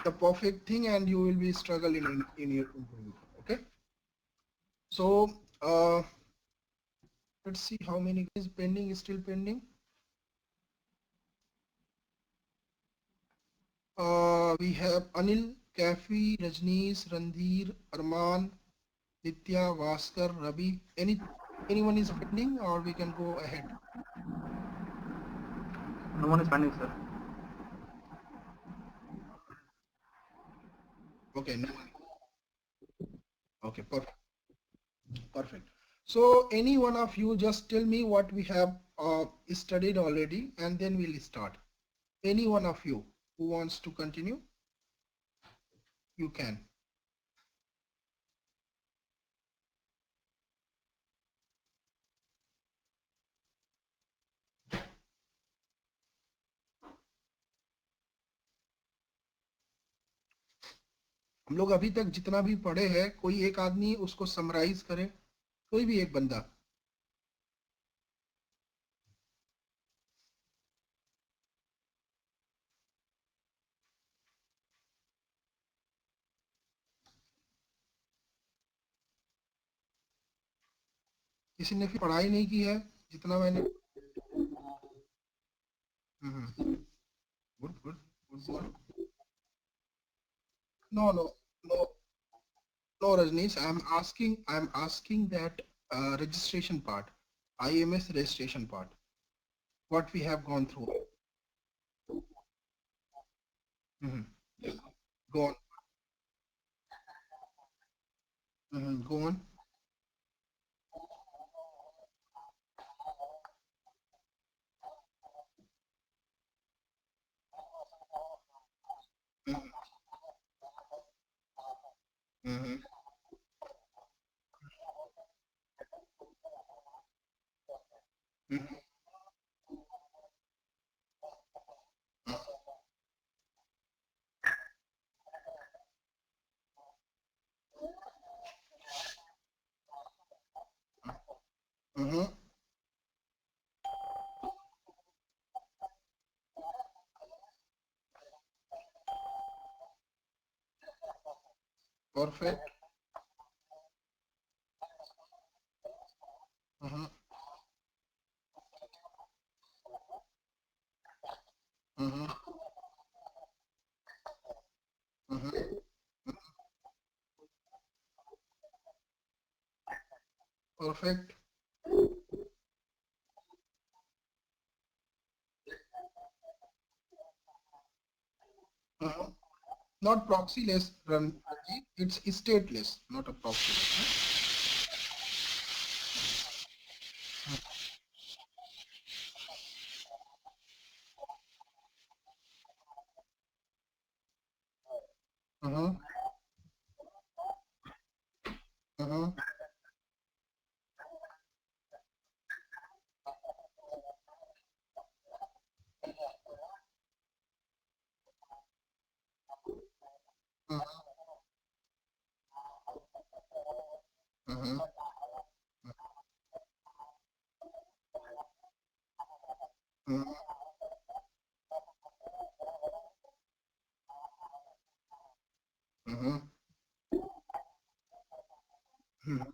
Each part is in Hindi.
the perfect thing, and you will be struggling in your improvement. Okay. So let's see how many is pending, is still pending. We have Anil, Kafi, Rajneesh, Randhir, Arman, Nitya, Vaskar, Ravi. Anyone is pending, or we can go ahead? No one is pending, sir. Okay, no. Okay, perfect. Perfect. So any one of you just tell me what we have studied already, and then we'll start. Any one of you who wants to continue, you can. हम लोग अभी तक जितना भी पढ़े हैं, कोई एक आदमी उसको समराइज करे, कोई भी एक बंदा. किसी ने फिर पढ़ाई नहीं की है जितना मैंने. Good good good. No, no, no, no, Rajneesh. I'm asking that registration part, IMS registration part. What we have gone through. Mhm. Go on. Go on. Mhm. Mhm. Mhm. Mhm. Perfect. Mhm. Mhm. Mhm. Perfect. Mhm. Not proxyless, Ranjit. It's stateless, not a proxyless. Mhm. Mhm. Mhm. Mhm. Mhm. Mhm. Mhm.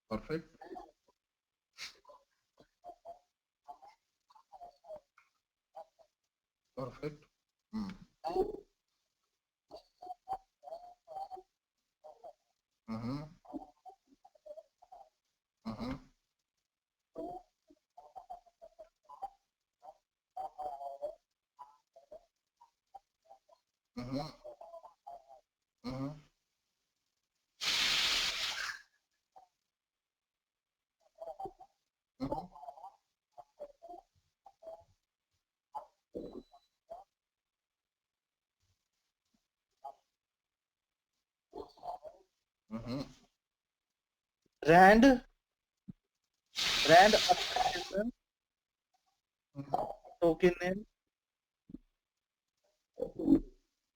Perfect. Perfect. Mhm. Mhm. Mhm. Mhm. Mhm. Mhm. Mhm. Rand, Rand authentication, Mhm. token name.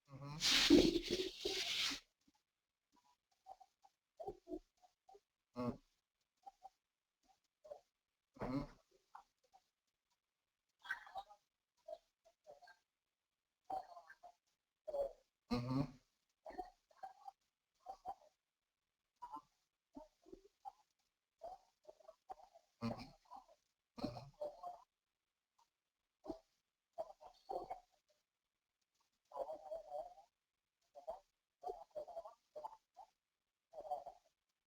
Mhm. Mhm. Mhm.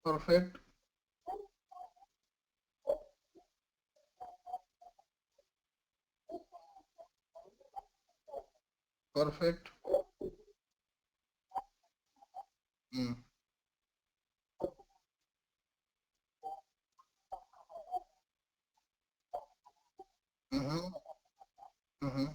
Perfect. Perfect. Hmm. Mm-hmm. Mm-hmm.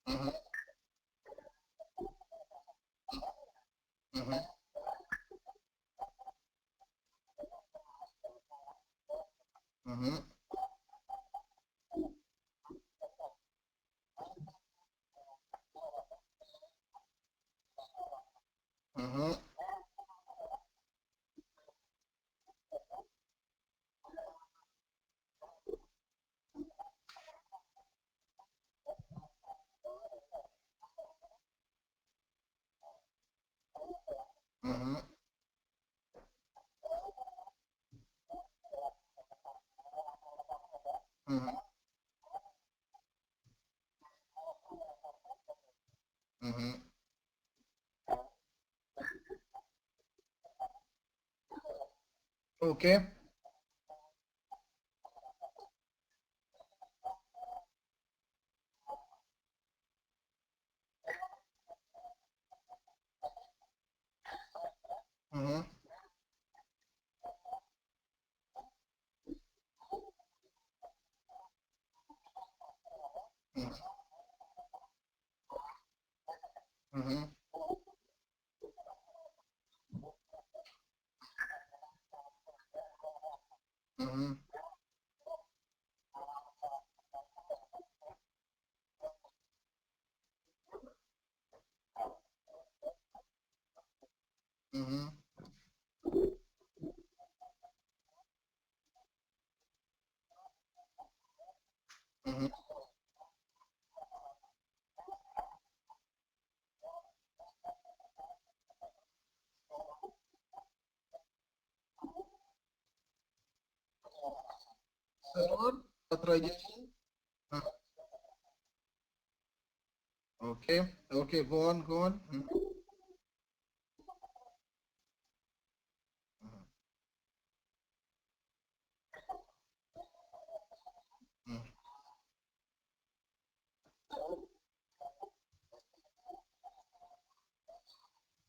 Mm-hmm. Mm-hmm. Mm-hmm. Mm-hmm. Mm-hmm. Mm-hmm. Mm-hmm. Okay. Mm-hmm. Mm-hmm. Mm-hmm. Mm-hmm. Mm-hmm. Server authorization. Okay. Okay. Go on. Go on. Mm-hmm.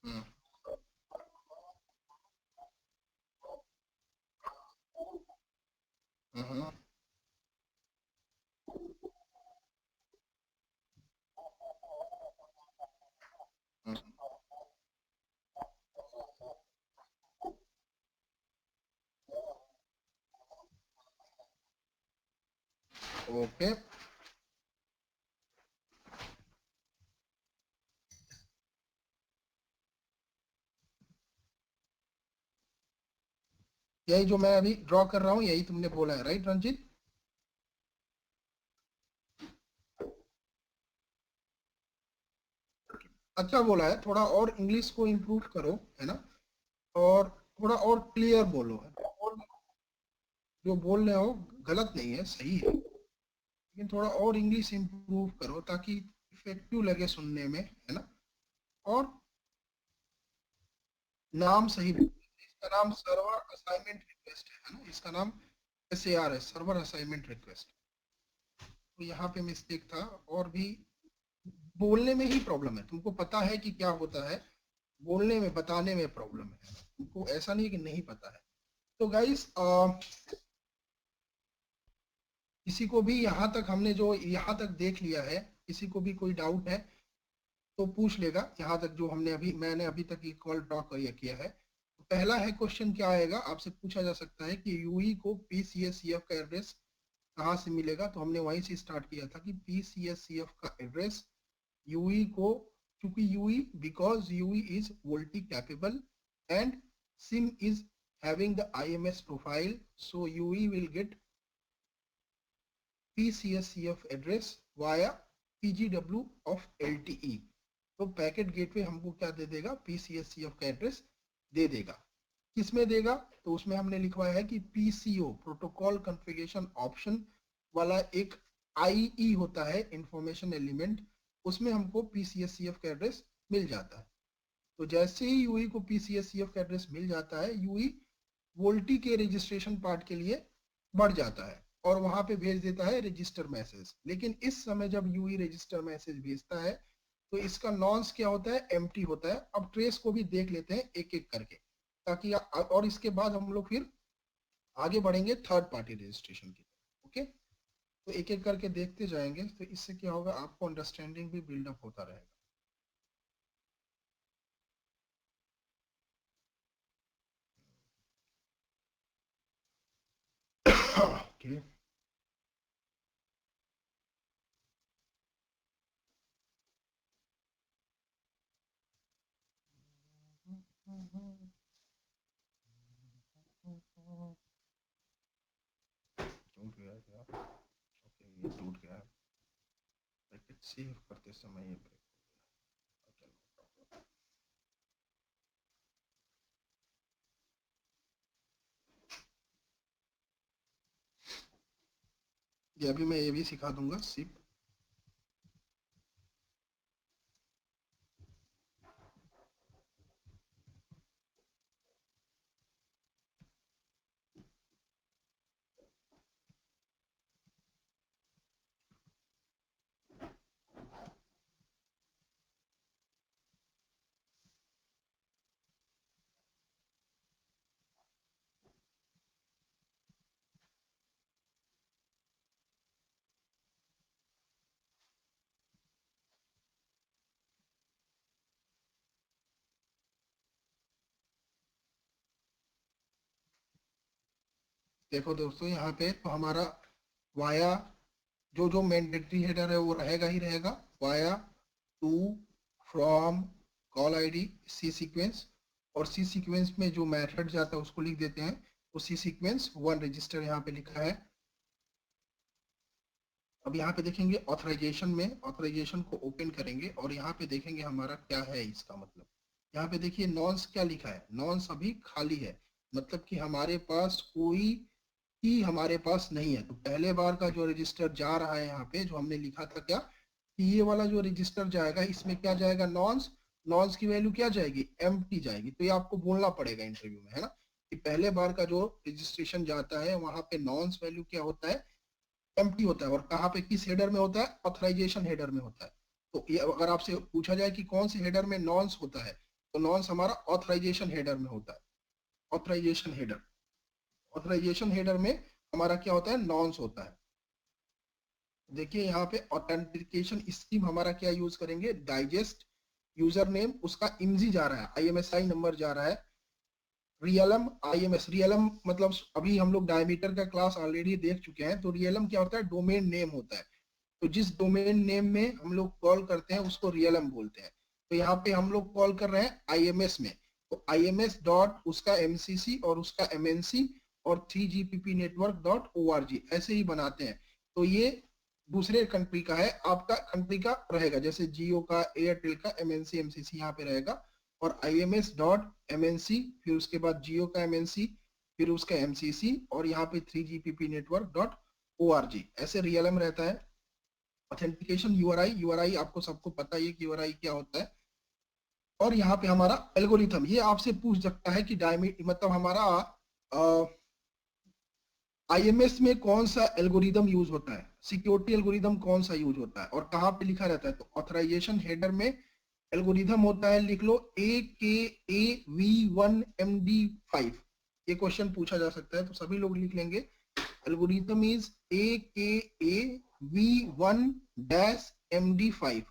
Mm-hmm. Mm-hmm. Mm-hmm. Okay. यही जो मैं अभी ड्रॉ कर रहा हूँ यही तुमने बोला है, राइट रंजीत? अच्छा बोला है, थोड़ा और इंग्लिश को इम्प्रूव करो, है ना? और थोड़ा और क्लियर बोलो, और जो बोल रहे हो गलत नहीं है, सही है, लेकिन थोड़ा और इंग्लिश इम्प्रूव करो ताकि इफेक्टिव लगे सुनने में, है ना? और नाम सही बोलो। इसका नाम सर्वर असाइनमेंट रिक्वेस्ट है ना? इसका नाम SAR है, सर्वर असाइनमेंट रिक्वेस्ट। तो यहाँ पे मिस्टेक था, और भी बोलने में ही प्रॉब्लम है, तुमको पता है कि क्या होता है, बोलने में बताने में प्रॉब्लम है, तुमको ऐसा नहीं कि नहीं पता है। तो गाइस, किसी को भी यहाँ तक, हमने जो यहाँ तक देख लिया है, किसी को भी कोई डाउट है तो पूछ लेगा, यहाँ तक जो मैंने अभी तक ये कॉल ड्रॉ किया है। तो पहला है क्वेश्चन, क्या आएगा आपसे पूछा जा सकता है कि यूई को PCSCF का एड्रेस कहाँ से मिलेगा? तो हमने वहीं से स्टार्ट किया था कि PCSCF का एड्रेस यूई को, क्योंकि UE, because UE is VoLTE capable and SIM is having the IMS profile, so UE will get PCSCF address via PGW of LTE. तो पैकेट गेटवे हमको क्या दे देगा, PCSCF का एड्रेस दे देगा। किसमें देगा, तो उसमें हमने लिखवाया है कि PCO प्रोटोकॉल कॉन्फ़िगरेशन ऑप्शन वाला एक IE होता है, इंफॉर्मेशन एलिमेंट, उसमें हमको PCSCF का एड्रेस मिल जाता है। तो जैसे ही यूई को PCSCF का एड्रेस मिल जाता है, यूई वोल्टी के रजिस्ट्रेशन पार्ट के लिए बढ़ जाता है और वहां पे भेज देता है रजिस्टर मैसेज। लेकिन इस समय जब यूई रजिस्टर मैसेज भेजता है तो इसका नॉन्स क्या होता है, एम्प्टी होता है। अब ट्रेस को भी देख लेते हैं एक एक करके, ताकि और इसके बाद हम लोग फिर आगे बढ़ेंगे थर्ड पार्टी रजिस्ट्रेशन की। ओके, तो एक एक करके देखते जाएंगे, तो इससे क्या होगा, आपको अंडरस्टैंडिंग भी बिल्डअप होता रहेगा। ओके, टूट गया क्या? ओके, ये टूट गया है। पैकेट सेव करते समय ये ब्रेक हो गया। ये अभी मैं ये भी सिखा दूंगा सिप। देखो दोस्तों, यहाँ पे तो हमारा वाया जो जो मैंडेटरी हेडर है वो रहेगा ही रहेगा, via, to, from, call ID, C sequence, और सी सीक्वेंस में जो मेथड जाता है उसको लिख देते हैं। तो सी सीक्वेंस वन रजिस्टर यहाँ पे लिखा है। अब यहाँ पे देखेंगे ऑथराइजेशन में, ऑथराइजेशन को ओपन करेंगे और यहाँ पे देखेंगे हमारा क्या है इसका मतलब। यहाँ पे देखिए नॉन्स क्या लिखा है, नॉन्स अभी खाली है, मतलब कि हमारे पास कोई की हमारे पास नहीं है। तो पहले बार का जो रजिस्टर जा रहा है यहाँ पे, जो हमने लिखा था क्या, कि ये वाला जो रजिस्टर जाएगा इसमें क्या जाएगा, नॉन्स, नॉन्स की वैल्यू क्या जाएगी, एम्प्टी जाएगी। तो ये आपको बोलना पड़ेगा इंटरव्यू में, है ना, कि पहले बार का जो रजिस्ट्रेशन जाता है वहां पे नॉन्स वैल्यू क्या होता है, एम्प्टी होता है। और कहाँ पे, किस हेडर में होता है, ऑथराइजेशन हेडर में होता है। तो ये अगर आपसे पूछा जाए कि कौन से हेडर में नॉन्स होता है, तो नॉन्स हमारा ऑथराइजेशन हेडर में होता है। ऑथराइजेशन हेडर, ऑथराइजेशन हेडर में हमारा क्या होता है, नॉन्स होता है। देखिए यहाँ पे ऑथेंटिकेशन स्कीम हमारा क्या यूज करेंगे, डाइजेस्ट, यूजर नेम उसका इमजी जा रहा है, IMSI नंबर जा रहा है, रियलम IMS, रियलम मतलब अभी हम लोग डायमीटर का क्लास ऑलरेडी देख चुके हैं। तो रियलम क्या होता है, डोमेन नेम होता है। तो जिस डोमेन नेम में हम लोग कॉल करते हैं उसको रियलम बोलते हैं। तो यहाँ पे हम लोग कॉल कर रहे हैं IMS में, तो IMS डॉट उसका MCC और उसका MNC और 3GPP network डॉट ORG ऐसे ही बनाते हैं। तो ये दूसरे कंट्री का है, आपका कंट्री का रहेगा, जैसे जियो का, एयरटेल का MNC MCC यहाँ पे रहेगा, और IMS डॉट MNC, फिर उसके बाद जियो का MNC, फिर उसका MCC, और यहाँ पे 3GPP network डॉट ORG ऐसे रियलम रहता है। ऑथेंटिकेशन URI, URI आपको सबको पता ही है कि URI क्या होता है। और यहाँ पे हमारा एल्गोरिथम, ये आपसे पूछ सकता है कि मतलब हमारा IMS में कौन सा एल्गोरिदम यूज होता है, सिक्योरिटी एल्गोरिदम कौन सा यूज होता है और कहाँ पे लिखा रहता है। तो ऑथराइजेशन हेडर में एल्गोरिदम होता है, लिख लो AKAV1MD5। ये क्वेश्चन पूछा जा सकता है तो सभी लोग लिख लेंगे, एल्गोरिथम इज AKAV1-MD5,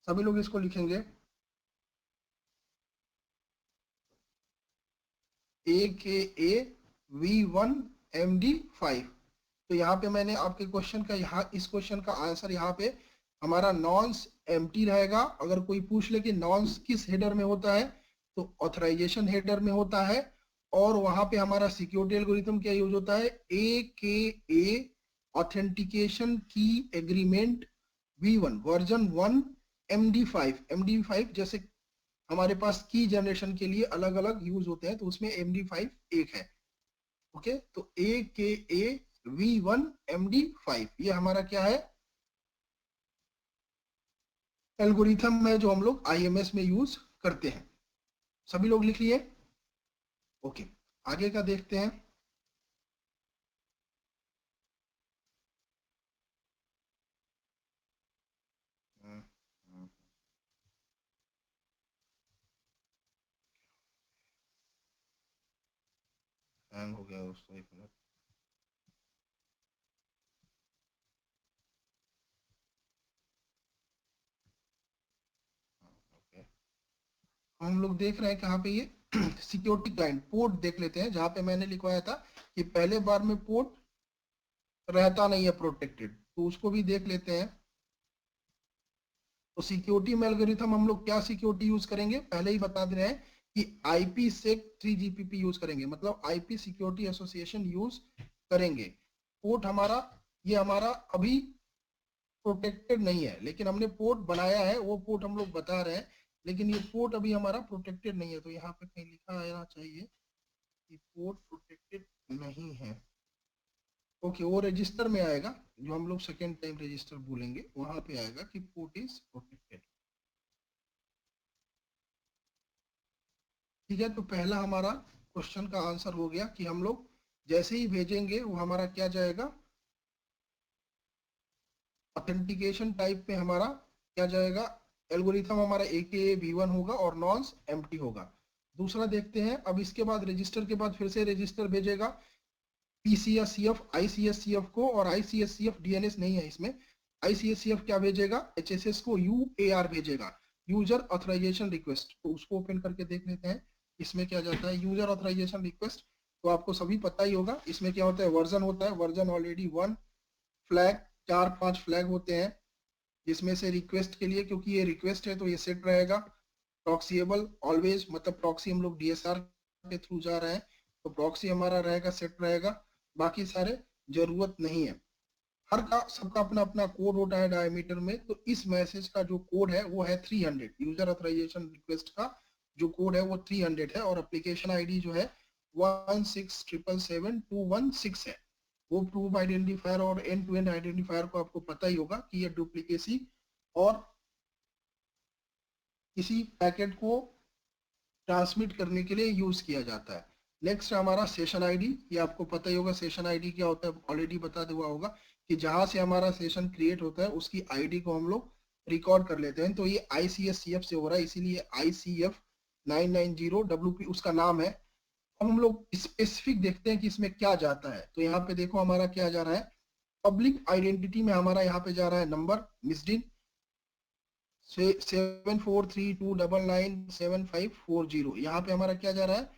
सभी लोग इसको लिखेंगे AKAV1MD5। तो यहाँ पे मैंने आपके क्वेश्चन का, यहाँ इस क्वेश्चन का आंसर यहाँ पे हमारा नॉन्स एम्प्टी रहेगा। अगर कोई पूछ ले कि नॉन्स किस हेडर में होता है, तो ऑथराइजेशन हेडर में होता है। और वहां पे हमारा सिक्योरिटी एल्गोरिथम क्या यूज होता है, AKA ऑथेंटिकेशन की एग्रीमेंट V1 वर्जन 1 MD5 जैसे हमारे पास की जनरेशन के लिए अलग अलग यूज होते हैं, तो उसमें MD5 एक है। ओके, तो AKA-V1 MD5 ये हमारा क्या है, एल्गोरिथम है जो हम लोग IMS में यूज करते हैं। सभी लोग लिख लिए? ओके, आगे का देखते हैं। हैंग हो गया दोस्तों, एक मिनट। ओके, हम लोग देख रहे हैं कहाँ पे ये सिक्योरिटी क्लाइंट पोर्ट देख लेते हैं, जहां पे मैंने लिखवाया था कि पहले बार में पोर्ट रहता नहीं है प्रोटेक्टेड, तो उसको भी देख लेते हैं। तो सिक्योरिटी में एल्गोरिथम हम लोग क्या सिक्योरिटी यूज करेंगे, पहले ही बता दे रहे हैं कि IPsec3 GPP यूज करेंगे, मतलब IP सिक्योरिटी एसोसिएशन यूज करेंगे। पोर्ट हमारा, ये हमारा अभी प्रोटेक्टेड नहीं है, लेकिन हमने पोर्ट बनाया है, वो पोर्ट हम लोग बता रहे हैं, लेकिन ये पोर्ट अभी हमारा प्रोटेक्टेड नहीं है। तो यहाँ पे कहीं लिखा आना चाहिए कि पोर्ट प्रोटेक्टेड नहीं है। ओके, वो रजिस्टर में आएगा, जो हम लोग सेकेंड टाइम रजिस्टर बोलेंगे वहां पे आएगा कि पोर्ट इज प्रोटेक्टेड। ठीक है, तो पहला हमारा क्वेश्चन का आंसर हो गया कि हम लोग जैसे ही भेजेंगे वो हमारा क्या जाएगा, ऑथेंटिकेशन टाइप में हमारा क्या जाएगा, एल्गोरिथम हमारा AKA-V1 होगा और नॉन्स एम्प्टी होगा। दूसरा देखते हैं, अब इसके बाद रजिस्टर के बाद फिर से रजिस्टर भेजेगा PCSCF ICSCF को, और ICSCF DNS नहीं है इसमें। ICSCF क्या भेजेगा, HSS को UAR भेजेगा, यूजर ऑथराइजेशन रिक्वेस्ट। तो उसको ओपन करके देख लेते हैं इसमें क्या जाता है। यूजर ऑथराइजेशन रिक्वेस्ट तो आपको सभी पता ही होगा, इसमें क्या होता है, वर्जन होता है, वर्जन ऑलरेडी 1, फ्लैग 4-5 फ्लैग होते हैं, जिसमें से रिक्वेस्ट के लिए, क्योंकि ये रिक्वेस्ट है तो ये सेट रहेगा। प्रॉक्सीएबल ऑलवेज, मतलब प्रॉक्सी हम लोग DSR के थ्रू जा रहे हैं तो प्रॉक्सी हमारा रहेगा, सेट रहेगा। बाकी सारे जरूरत नहीं है। हर का सबका अपना अपना कोड होता है डायमीटर में, तो इस मैसेज का जो कोड है वो है 300। यूजर ऑथराइजेशन रिक्वेस्ट का जो कोड है वो 300 है, और एप्लीकेशन ID जो है 167777216 है। वो प्रूफ आइडेंटिफायर और एंड टू एंड आइडेंटिफायर को आपको पता ही होगा कि ये डुप्लीकेसी और किसी पैकेट को ट्रांसमिट करने के लिए यूज किया जाता है। नेक्स्ट हमारा सेशन ID, ये आपको पता ही होगा सेशन ID क्या होता है, ऑलरेडी बता हुआ होगा कि जहां से हमारा सेशन क्रिएट होता है उसकी ID को हम लोग रिकॉर्ड कर लेते हैं। तो ये ICSCF से हो रहा है, इसीलिए ICF 990WP उसका नाम है। अब हम लोग स्पेसिफिक देखते हैं कि इसमें क्या जाता है। तो यहाँ पे देखो हमारा क्या जा रहा है, पब्लिक आइडेंटिटी में हमारा यहाँ पे जा रहा है नंबर मिस्ड 7432997540। यहाँ पे हमारा क्या जा रहा है,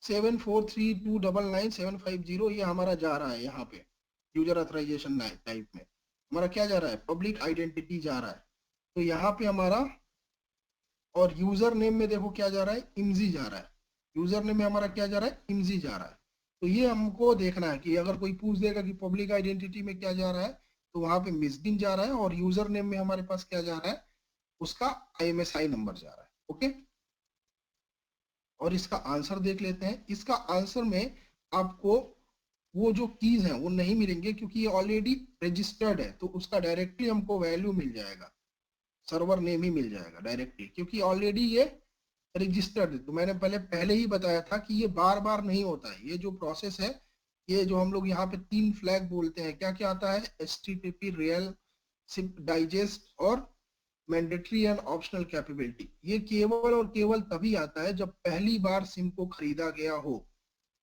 7432997540, ये हमारा जा रहा है यहाँ पे यूजर ऑथराइजेशन टाइप में हमारा क्या जा रहा है, पब्लिक आइडेंटिटी जा रहा है। तो यहाँ पे हमारा, और यूजर नेम में देखो क्या जा रहा है, इमजी जा रहा है। यूजर नेम में हमारा क्या जा रहा है, इमजी जा रहा है। तो ये हमको देखना है कि अगर कोई पूछ देगा कि पब्लिक आइडेंटिटी में क्या जा रहा है, तो वहां पे मिस्डिन जा रहा है, और यूजर नेम में हमारे पास क्या जा रहा है, उसका IMSI नंबर जा रहा है। ओके, और इसका आंसर देख लेते हैं। इसका आंसर में आपको वो जो कीज हैं वो नहीं मिलेंगे, क्योंकि ये ऑलरेडी रजिस्टर्ड है, तो उसका डायरेक्टली हमको वैल्यू मिल जाएगा, सर्वर नेम ही मिल जाएगा डायरेक्टली, क्योंकि ऑलरेडी ये रजिस्टर्ड है। तो मैंने पहले ही बताया था कि ये बार बार नहीं होता है, ये जो प्रोसेस है, ये जो हम लोग यहाँ पे 3 फ्लैग बोलते हैं, क्या क्या आता है, HTTP रियल सिप डाइजेस्ट और मैंडेटरी एंड ऑप्शनल कैपेबिलिटी। ये केवल और केवल तभी आता है जब पहली बार सिम को खरीदा गया हो,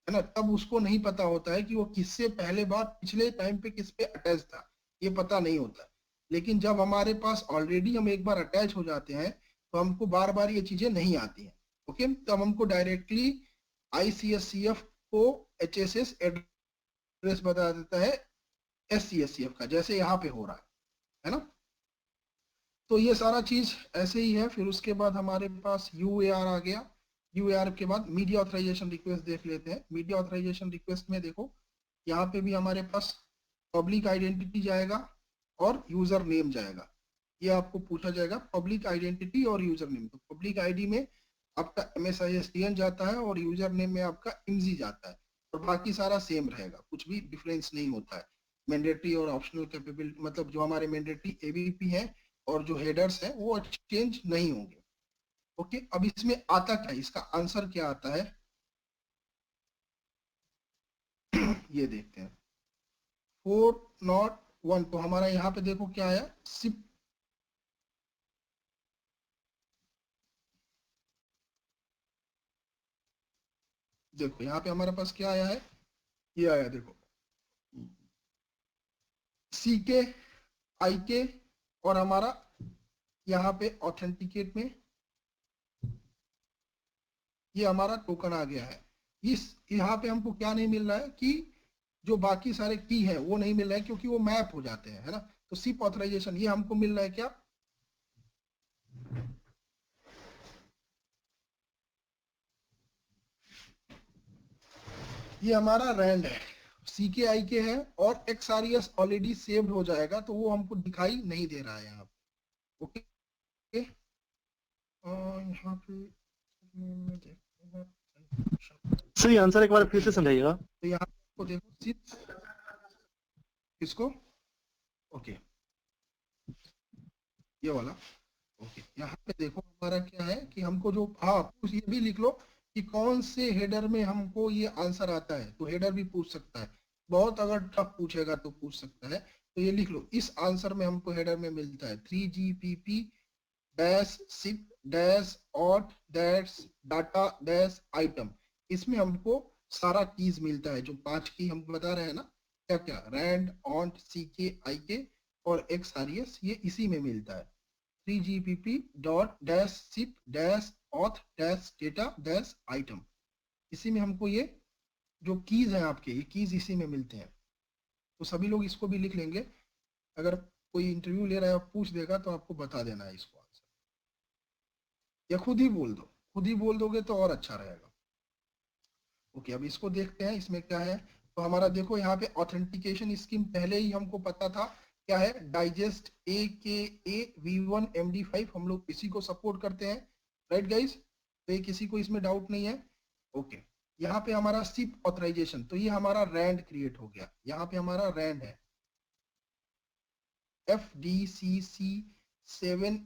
है ना, तब उसको नहीं पता होता है कि वो किससे पहले बार पिछले टाइम पे किस पे अटैच था, ये पता नहीं होता। लेकिन जब हमारे पास ऑलरेडी हम एक बार अटैच हो जाते हैं तो हमको बार बार ये चीजें नहीं आती हैं। ओके, तब हमको डायरेक्टली ICSCF को HSS एड्रेस बता देता है SCSCF का, जैसे यहाँ पे हो रहा है ना। तो ये सारा चीज ऐसे ही है। फिर उसके बाद हमारे पास UAR आ गया। UAR के बाद मीडिया ऑथराइजेशन रिक्वेस्ट देख लेते हैं। मीडिया ऑथराइजेशन रिक्वेस्ट में देखो यहाँ पे भी हमारे पास पब्लिक आइडेंटिटी जाएगा और यूजर नेम जाएगा। ये आपको पूछा जाएगा पब्लिक आइडेंटिटी और यूजर नेम। तो पब्लिक आईडी में आपका MSISTN जाता है और यूजर नेम में आपका IMSI जाता है, और बाकी सारा सेम रहेगा, कुछ भी डिफरेंस नहीं होता है। मैंडेटरी और ऑप्शनल कैपेबिलिटी, मतलब जो हमारे मैंडेटरी ABP है और जो हेडर्स हैं वो चेंज नहीं होंगे। ओके, अब इसमें आता क्या है, इसका आंसर क्या आता है ये देखते हैं। 401, तो हमारा यहाँ पे देखो क्या आया, सिप। देखो यहाँ पे हमारे पास क्या आया है, ये आया देखो, CK IK, और हमारा यहाँ पे ऑथेंटिकेट में ये हमारा टोकन आ गया है। इस यहाँ पे हमको क्या नहीं मिल रहा है कि जो बाकी सारे की है वो नहीं मिल रहा है, क्योंकि वो मैप हो जाते हैं, है ना। तो सिप ऑथराइजेशन ये हमको मिल रहा है क्या, ये हमारा रैंड है, CKIK है, और XRES ऑलरेडी सेव्ड हो जाएगा, तो वो हमको दिखाई नहीं दे रहा है यहाँ पे। ओके, और यहाँ पे मैं देखते हैं, सर ये आंसर एक बार फिर से समझाइएगा। तो यहाँ पे देखो सिप किसको, ओके ये वाला। ओके, यहाँ पे देखो हमारा क्या है कि हमको जो, हाँ ये भी लिख लो कि कौन से हेडर में हमको ये आंसर आता है, तो हेडर भी पूछ सकता है, बहुत अगर टफ पूछेगा तो पूछ सकता है। तो ये लिख लो, इस आंसर में हमको हेडर में मिलता है 3GPP dash SIP dash auth dash data dash item. इसमें हमको सारा कीज मिलता है, जो 5 की हम बता रहे हैं ना, क्या क्या, रैंड ऑन्ट CK IK और XRES, ये इसी में मिलता है। 3GPP dot dash SIP dash auth dash data dash item, इसी में हमको ये जो कीज हैं आपके, ये कीज इसी में मिलते हैं। तो सभी लोग इसको भी लिख लेंगे, अगर कोई इंटरव्यू ले रहा है और पूछ देगा तो आपको बता देना है इसको आंसर, या खुद ही बोल दो, खुद ही बोल दोगे तो और अच्छा रहेगा। ओके, अब इसको देखते हैं इसमें क्या है। तो हमारा देखो यहाँ पे ऑथेंटिकेशन स्कीम पहले ही हमको पता था क्या है, डाइजेस्ट AKA V1 MD5, हम लोग इसी को सपोर्ट करते हैं, राइट गाइस। तो ये किसी को इसमें डाउट नहीं है। ओके, यहाँ पे हमारा सिप ऑथराइजेशन, तो ये हमारा रैंड क्रिएट हो गया, यहाँ पे हमारा रैंड है FDCC7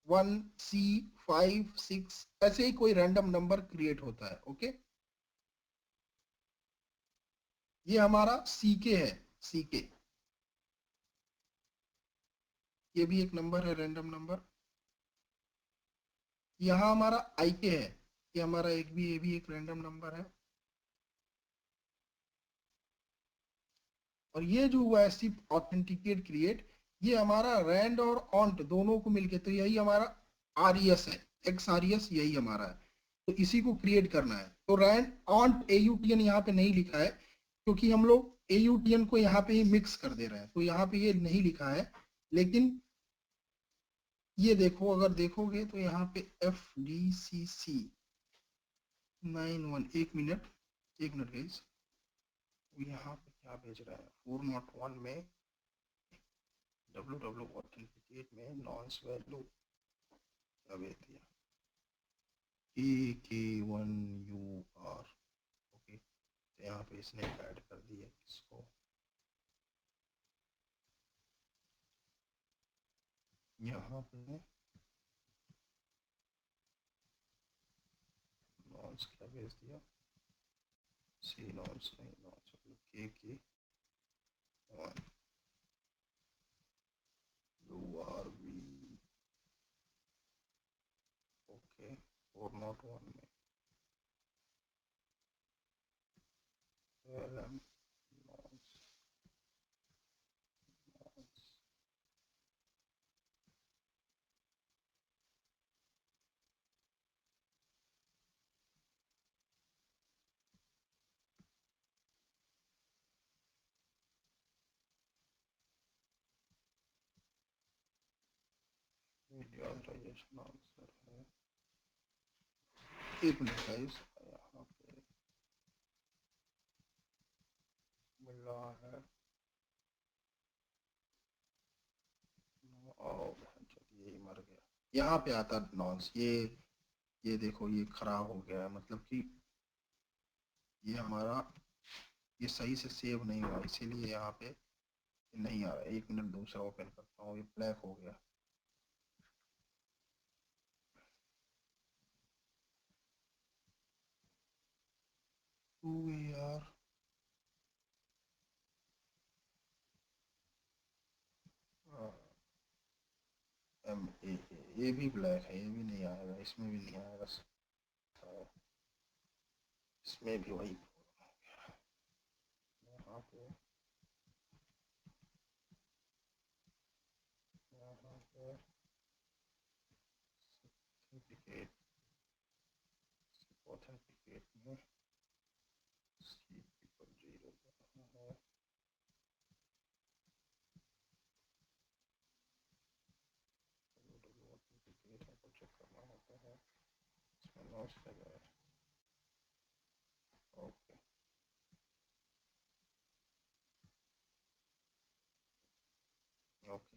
1C5 6, ऐसे ही कोई रैंडम नंबर क्रिएट होता है। ओके, ये हमारा CK है, CK ये भी एक नंबर है, रैंडम नंबर। यहाँ हमारा IK है, ये हमारा ये भी एक रैंडम नंबर है। और ये जो हुआ है सिर्फ ऑथेंटिकेट क्रिएट, ये हमारा रैंड और ऑन्ट दोनों को मिलके, तो यही हमारा RES है, XRES यही हमारा है। तो इसी को क्रिएट करना है। तो रैंड ऑन्ट AUTN यहाँ पे नहीं लिखा है, क्योंकि हम लोग AUTN को यहाँ पे ही मिक्स कर दे रहे हैं, तो यहाँ पे ये नहीं लिखा है। लेकिन ये देखो, अगर देखोगे तो यहाँ पे FDCC91, एक मिनट गाइस, यहाँ पे क्या भेज रहा है 401 में www ऑथेंटिकेट में नॉइस वैल्यू क्या भेज दिया, AK1UR। ओके, तो यहाँ पे इसने ऐड कर दिया इसको, यहाँ पे नॉइस क्या भेज दिया, सी नॉइस नहीं, नॉइस KK1 URV। ओके, 401 में LM nonce video authorization answer है, एक मिनट गाइस, यहाँ पे मिल रहा है। और यहाँ पे आता नॉन्स। ये देखो ये खराब हो गया है, मतलब कि ये हमारा ये सही से सेव नहीं हुआ, इसीलिए यहाँ पे नहीं आ रहा है। 1 मिनट दूसरा ओपन करता हूँ, ये ब्लैक हो गया। यार ये भी ब्लैक है, ये भी नहीं आएगा, इसमें भी नहीं आएगा, इसमें भी वही यहाँ पे यहाँ पे ऑथेंटिकेट ऑथेंटिकेट में जीरो है। ऑथेंटिकेट को चेक करना होता है, इसमें लॉस लगा है। ओके ओके,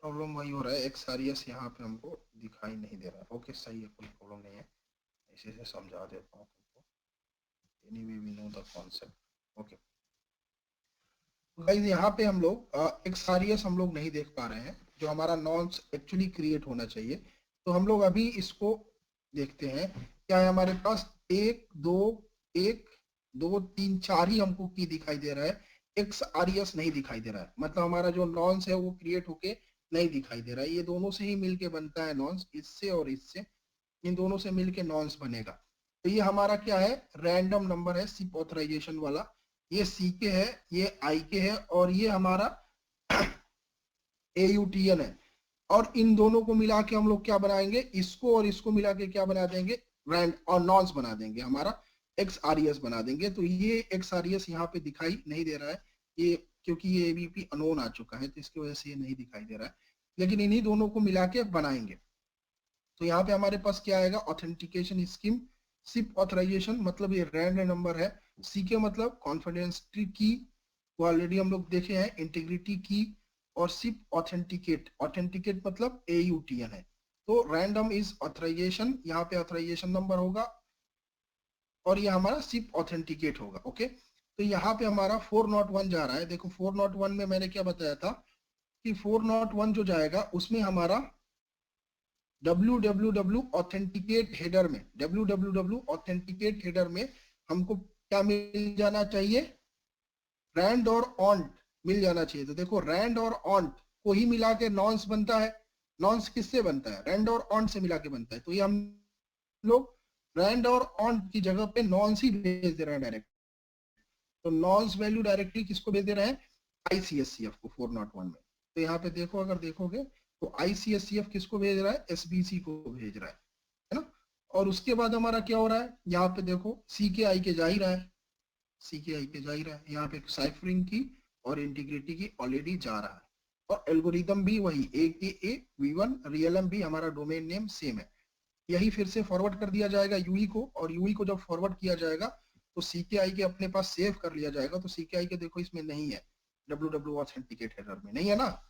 प्रॉब्लम वही हो रहा है, एक्सारियस यहाँ पे हमको दिखाई नहीं दे रहा है। ओके सही है, कोई प्रॉब्लम नहीं है, इसी से समझा देता हूँ तुमको। Anyway we know the concept. Okay guys, यहाँ पे हम लोग एक्सारियस हम लोग नहीं देख पा रहे हैं, जो हमारा नॉन्स एक्चुअली क्रिएट होना चाहिए। तो हम लोग अभी इसको देखते हैं। क्या है हमारे पास? 1 2 3 4 ही हमको की दिखाई दे रहा है, एक्सारियस नहीं दिखाई दे रहा है। मतलब हमारा जो नॉन्स है वो क्रिएट होके नहीं दिखाई दे रहा है। ये दोनों से ही मिलके बनता है नॉन्स, इससे और इससे, इन दोनों से मिलके नॉन्स बनेगा। तो ये हमारा क्या है? रैंडम नंबर है, सिप ऑथराइजेशन वाला। ये सी के है, ये आई के है, और ये हमारा AUTN है। और इन दोनों को मिला के हम लोग क्या बनाएंगे? इसको और इसको मिला के क्या बना देंगे? रैंड और नॉन्स बना देंगे, हमारा XRES बना देंगे। तो ये XRES यहाँ पे दिखाई नहीं दे रहा है, ये क्योंकि ये ABP अनोन आ चुका है, तो इसकी वजह से ये नहीं दिखाई दे रहा है। लेकिन इन्हीं दोनों को मिला के बनाएंगे। तो यहाँ पे हमारे पास क्या आएगा? ऑथेंटिकेशन स्कीम, सिप ऑथराइजेशन मतलब ये रैंड नंबर है, सी के मतलब कॉन्फिडेंशियलिटी की, वो ऑलरेडी हम लोग देखे हैं, इंटीग्रिटी की, और सिप ऑथेंटिकेट, ऑथेंटिकेट मतलब AUTN है। तो रैंडम इज ऑथराइजेशन, यहाँ पे ऑथराइजेशन नंबर होगा, और ये हमारा सिप ऑथेंटिकेट होगा। ओके, तो यहाँ पे हमारा 401 जा रहा है। देखो 401 में मैंने क्या बताया था कि 401 जो जाएगा उसमें हमारा www ऑथेंटिकेट हेडर में, www ऑथेंटिकेट हेडर में हमको क्या मिल जाना चाहिए? रैंड और ऑन्ट मिल जाना चाहिए। तो देखो रैंड और ऑन्ट को ही मिला के नॉन्स बनता है। नॉन्स किससे बनता है? रैंड और ऑन्ट से मिला के बनता है। तो ये हम लोग रैंड और ऑन्ट की जगह पे नॉन्स ही भेज दे रहे हैं डायरेक्ट। तो नॉन्स वैल्यू डायरेक्टली किसको भेज दे रहे हैं? ICSCF को 401 में। तो यहाँ पे देखो, अगर देखोगे तो ICSCF किसको भेज रहा है? SBC को भेज रहा है ना। और उसके बाद हमारा क्या हो रहा है? यहाँ पे देखो CKI के जा ही रहा है, CKI के जा ही रहा है। यहाँ पे साइफरिंग की और इंटीग्रिटी की ऑलरेडी जा रहा है, और एल्गोरिदम भी वही AKA V1 रियलम भी हमारा डोमेन नेम सेम है। यही फिर से फॉरवर्ड कर दिया जाएगा UI को, और UI को जब फॉरवर्ड किया जाएगा तो CKI के अपने पास सेव कर लिया जाएगा। तो CKI के देखो इसमें नहीं है, www ऑथेंटिकेट हेडर में नहीं है ना,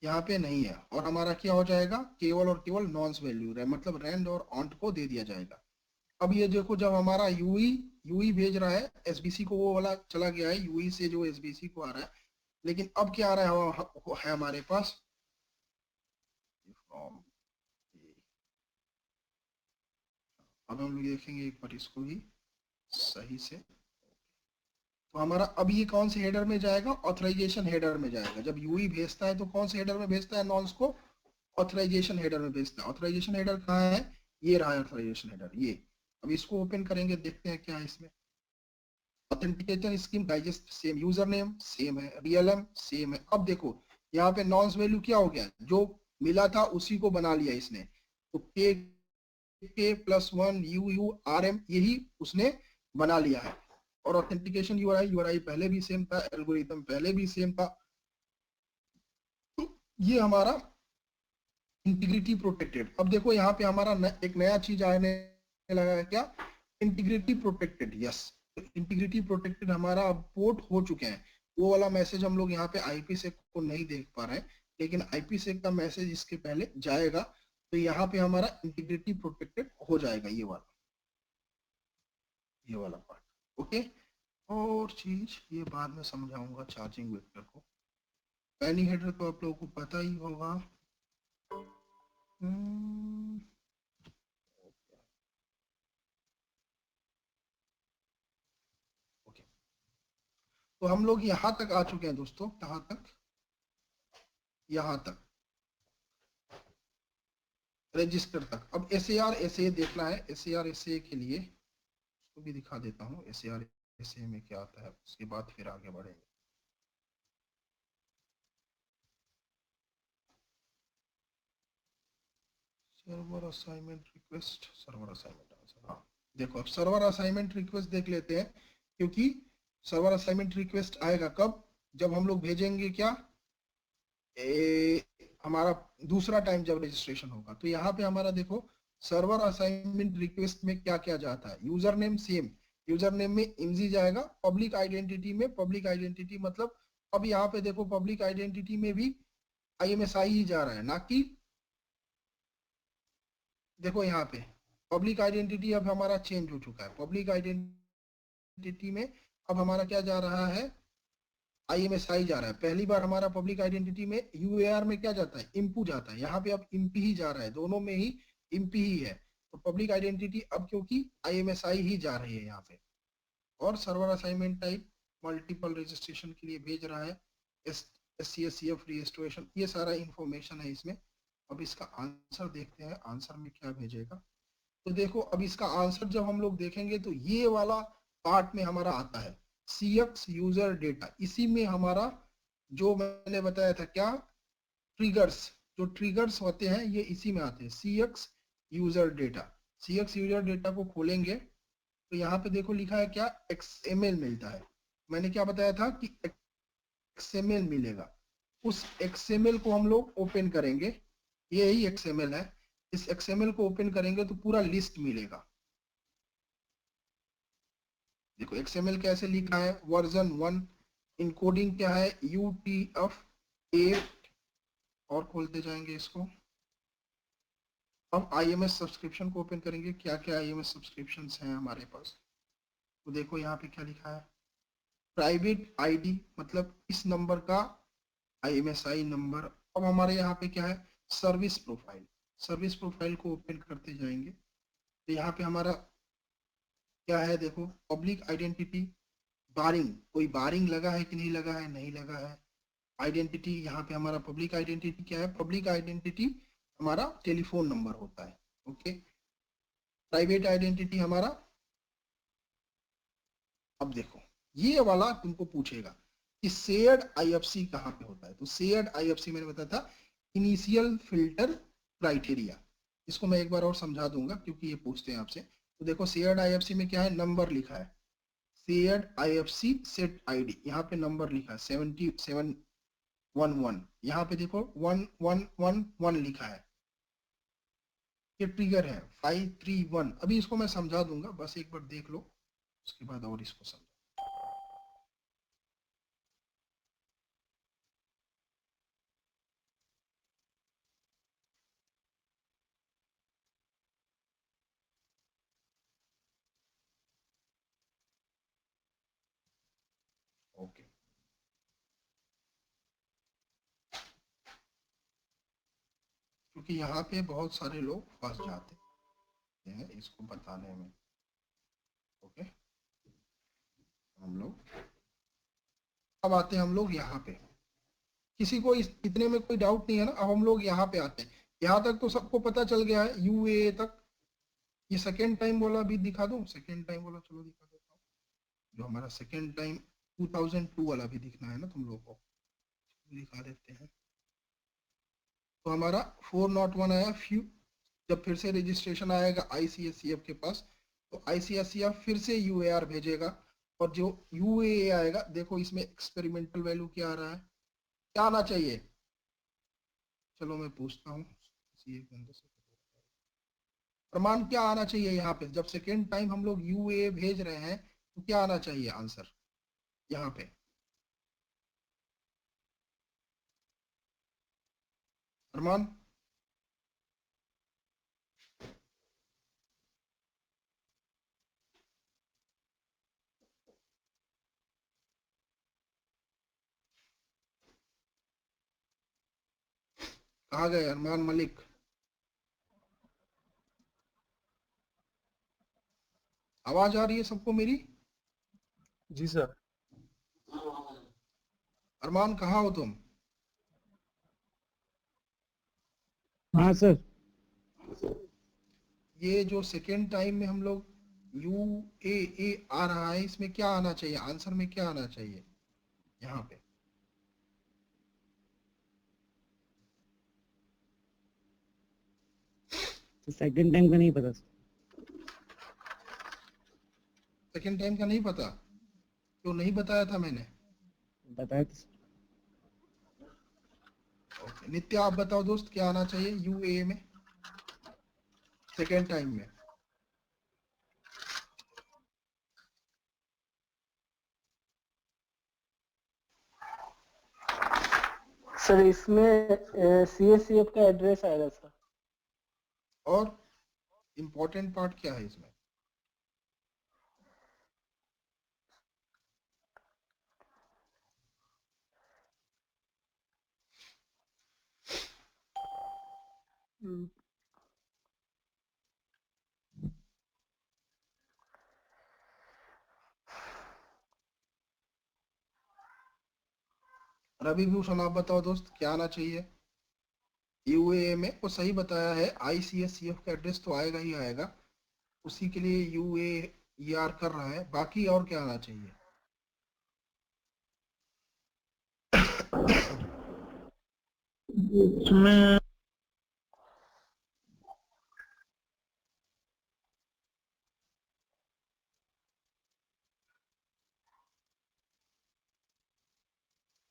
यहाँ पे नहीं है। और हमारा क्या हो जाएगा? केवल और केवल नॉन्स वैल्यू है, मतलब रैंड और ऑन्ट को दे दिया जाएगा। अब ये देखो, जब हमारा UI भेज रहा है SBC को, वो वाला चला गया है UI से जो SBC को आ रहा है। लेकिन अब क्या आ रहा है हमारे पास? अब हम लोग देखेंगे एक बार इसको भी सही से। तो हमारा अब ये कौन से हेडर में जाएगा? ऑथराइजेशन हेडर में जाएगा। जब UI भेजता है तो कौन से हेडर में भेजता है? नॉन्स को ऑथराइजेशन हेडर में भेजता है। ऑथराइजेशन हेडर कहाँ है? ये रहा ऑथराइजेशन हेडर, ये। अब इसको ओपन करेंगे, देखते हैं क्या है इसमें। Authentication scheme digest same, user name same है, रियलम सेम है। अब देखो यहाँ पे नॉन्स वैल्यू क्या हो गया? जो मिला था उसी को बना लिया इसने। तो K+1 UURM यही उसने बना लिया है। और ऑथेंटिकेशन URI पहले भी सेम था, एल्गोरिथम पहले भी सेम था। तो ये हमारा इंटीग्रिटी प्रोटेक्टेड। अब देखो यहाँ पे हमारा एक नया चीज आने लगा है, क्या? Integrity protected. Yes, integrity protected हमारा अब पोर्ट हो चुके हैं। वो वाला मैसेज हम लोग यहाँ पे IP से को नहीं देख पा रहे हैं, लेकिन IPsec का मैसेज इसके पहले जाएगा, तो यहाँ पे हमारा इंटीग्रिटी प्रोटेक्टेड हो जाएगा, ये वाला पार्ट। ओके, और चीज ये बाद में समझाऊंगा चार्जिंग वेक्टर को। पैनी हेडर तो आप लोगों को पता ही होगा। ओके, तो हम लोग यहाँ तक आ चुके हैं दोस्तों, कहाँ तक, यहाँ तक रजिस्टर तक। अब SAR देखना है। SAR के लिए उसको भी दिखा देता हूँ, SAR में क्या आता है, उसके बाद फिर आगे बढ़ेंगे। Server assignment request, server assignment answer. हाँ देखो, अब सर्वर असाइनमेंट रिक्वेस्ट देख लेते हैं, क्योंकि सर्वर असाइनमेंट रिक्वेस्ट आएगा कब, जब हम लोग भेजेंगे क्या, हमारा दूसरा टाइम जब रजिस्ट्रेशन होगा। तो यहाँ पे हमारा देखो, सर्वर असाइनमेंट रिक्वेस्ट में क्या क्या जाता है। User name same, user name में इमजी जाएगा। पब्लिक आइडेंटिटी में, पब्लिक आइडेंटिटी मतलब अब यहाँ पे देखो, पब्लिक आइडेंटिटी में भी IMSI ही जा रहा है, ना कि देखो यहाँ पे पब्लिक आइडेंटिटी अब हमारा चेंज हो चुका है। पब्लिक आइडेंटिटी में अब हमारा क्या जा रहा है, IMSI जा रहा है। पहली बार हमारा पब्लिक आइडेंटिटी में UAR में क्या जाता है, इम्पू जाता है। यहाँ पे अब इम्पी ही जा रहा है, दोनों में ही इम्पी ही है। तो पब्लिक आइडेंटिटी अब क्योंकि IMSI ही जा रही है यहाँ पे। और server assignment type multiple registration के लिए भेज रहा है। SCSCF रजिस्ट्रेशन, ये सारा इंफॉर्मेशन है इसमें। अब इसका आंसर देखते हैं, आंसर में क्या भेजेगा। तो देखो, अब इसका आंसर जब हम लोग देखेंगे तो ये वाला पार्ट में हमारा आता है CX यूजर डेटा। इसी में हमारा जो मैंने बताया था क्या, ट्रिगर्स, जो ट्रिगर्स होते हैं ये इसी में आते हैं, CX user data. CX user data को खोलेंगे तो यहाँ पे देखो लिखा है क्या, XML मिलता है। मैंने क्या बताया था कि XML मिलेगा। उस XML को हम लोग ओपन करेंगे, यही XML है। इस XML को ओपन करेंगे तो पूरा लिस्ट मिलेगा। देखो XML कैसे लिखा है, वर्जन 1, इनकोडिंग क्या है, UTF-8। और खोलते जाएंगे इसको। अब IMS सब्सक्रिप्शन को ओपन करेंगे, क्या क्या IMS सब्सक्रिप्शन हैं हमारे पास। तो देखो यहाँ पे क्या लिखा है, प्राइवेट ID, मतलब इस नंबर का IMSI नंबर। अब हमारे यहाँ पे क्या है, सर्विस प्रोफाइल। सर्विस प्रोफाइल को ओपन करते जाएंगे तो यहाँ पे हमारा क्या है, देखो पब्लिक आइडेंटिटी, बारिंग, कोई बारिंग लगा है कि नहीं लगा है, नहीं लगा है। आइडेंटिटी, यहाँ पे हमारा पब्लिक आइडेंटिटी क्या है, पब्लिक आइडेंटिटी हमारा टेलीफोन नंबर होता है। ओके, प्राइवेट आइडेंटिटी हमारा, अब देखो ये वाला तुमको पूछेगा कि शेयर्ड IFC कहाँ पे होता है। तो शेयर्ड IFC मैंने बताया था, इनिशियल फिल्टर क्राइटेरिया। इसको मैं एक बार और समझा दूंगा क्योंकि ये पूछते हैं आपसे। तो देखो शेयर्ड IFC में क्या है, नंबर लिखा है, शेयर्ड IFC सेट ID, यहाँ पे नंबर लिखा है 7711। यहाँ पे देखो 1111 लिखा है, ये ट्रिगर है 531। अभी इसको मैं समझा दूंगा, बस एक बार देख लो, उसके बाद और इसको समझा। ओके, क्योंकि यहाँ पे बहुत सारे लोग फंस जाते हैं इसको बताने में। ओके, हम लोग अब आते हैं हम लोग यहाँ पे। किसी को इतने में कोई डाउट नहीं है ना। अब हम लोग यहाँ पे आते हैं, यहाँ तक तो सबको पता चल गया है, UAA तक। ये सेकेंड टाइम वाला भी दिखा दूं, सेकेंड टाइम वाला चलो दिखा देता हूँ। जो हमारा सेकेंड टाइम 2002 वाला भी दिखना है ना तुम लोग को, दिखा देते हैं। तो हमारा 401 आया, फ्यू जब फिर से रजिस्ट्रेशन आएगा ICSCF के पास, तो ICSCF फिर से UAR भेजेगा। और जो UAA आएगा, देखो इसमें एक्सपेरिमेंटल वैल्यू क्या आ रहा है, क्या आना चाहिए, चलो मैं पूछता हूँ किसी एक बंदे से। प्रमाण क्या आना चाहिए यहाँ पे, जब सेकेंड टाइम हम लोग UAA भेज रहे हैं तो क्या आना चाहिए आंसर यहाँ पे। अरमान, कहाँ गए अरमान मलिक? आवाज आ रही है सबको मेरी? जी सर। अरमान कहाँ हो तुम? हाँ सर। ये जो सेकेंड टाइम में हम लोग यू ए आ रहा है, इसमें क्या आना चाहिए? आंसर में क्या आना चाहिए यहाँ पे? सेकंड टाइम का नहीं पता सर। सेकेंड टाइम का नहीं पता? क्यों नहीं बताया था मैंने? बताया तो सर। ओके, नित्य आप बताओ दोस्त, क्या आना चाहिए यूए में सेकेंड टाइम में? सर इसमें CSCF का एड्रेस आएगा सर। और इम्पोर्टेंट पार्ट क्या है इसमें? रवि भूषण आप बताओ दोस्त, क्या आना चाहिए यूए में? वो सही बताया है, ICSCF का एड्रेस तो आएगा ही आएगा, उसी के लिए UAER कर रहा है। बाकी और क्या आना चाहिए? इसमें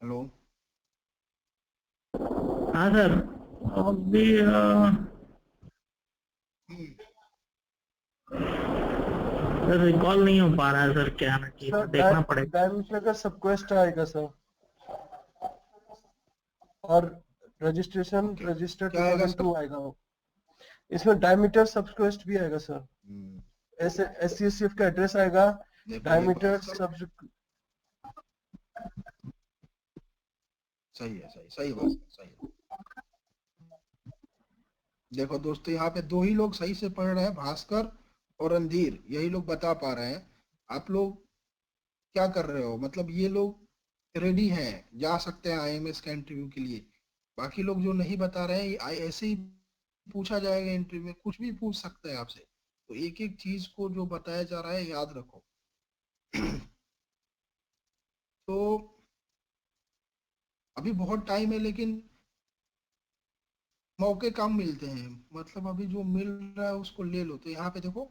हेलो, हाँ सर। अभी सर रिकॉल नहीं हो पा रहा है सर, क्या आना चाहिए सर देखना पड़ेगा। डायमेंशन का सब क्वेस्ट आएगा सर, और रजिस्ट्रेशन ओके, रजिस्टर क्या आएगा सर? 2002 आएगा। इसमें डायमीटर सब क्वेस्ट भी आएगा सर। हम्म, ऐसे SCSCF का एड्रेस आएगा, देखो ये डायमीटर सब सब। सही है, सही बात है, सही है। देखो दोस्तों, यहाँ पे दो ही लोग सही से पढ़ रहे हैं, भास्कर और रणधीर, यही लोग बता पा रहे हैं। आप लोग क्या कर रहे हो? मतलब ये लोग रेडी हैं, जा सकते हैं IMS का इंटरव्यू के लिए। बाकी लोग जो नहीं बता रहे हैं, ऐसे ही पूछा जाएगा इंटरव्यू में, कुछ भी पूछ सकते हैं आपसे। तो एक एक चीज को जो बताया जा रहा है याद रखो। तो अभी बहुत टाइम है, लेकिन मौके कम मिलते हैं। मतलब अभी जो मिल रहा है उसको ले लो। तो यहाँ पे देखो,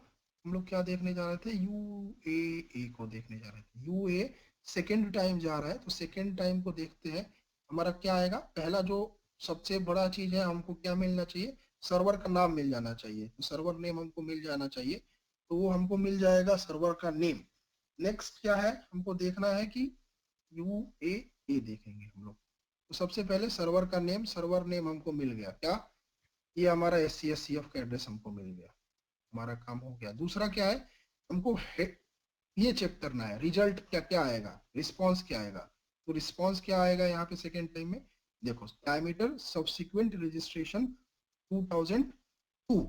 हम लोग क्या देखने जा रहे थे, UAE को देखने जा रहे थे। UA सेकेंड टाइम जा रहा है, तो सेकेंड टाइम को देखते हैं। हमारा क्या आएगा? पहला जो सबसे बड़ा चीज है, हमको क्या मिलना चाहिए? सर्वर का नाम मिल जाना चाहिए। तो सर्वर नेम हमको मिल जाना चाहिए, तो वो हमको मिल जाएगा सर्वर का नेम। नेक्स्ट क्या है हमको देखना है कि UAE देखेंगे हम लोग। तो सबसे पहले सर्वर का नेम, सर्वर नेम हमको मिल गया। क्या? ये हमारा SCSCF का एड्रेस हमको मिल गया, हमारा काम हो गया। दूसरा क्या है, हमको ये चेक करना है रिजल्ट क्या क्या आएगा, रिस्पॉन्स क्या आएगा। तो रिस्पॉन्स क्या आएगा यहाँ पे सेकेंड टाइम में? देखो, डायमीटर सब्सिक्वेंट रजिस्ट्रेशन 2002,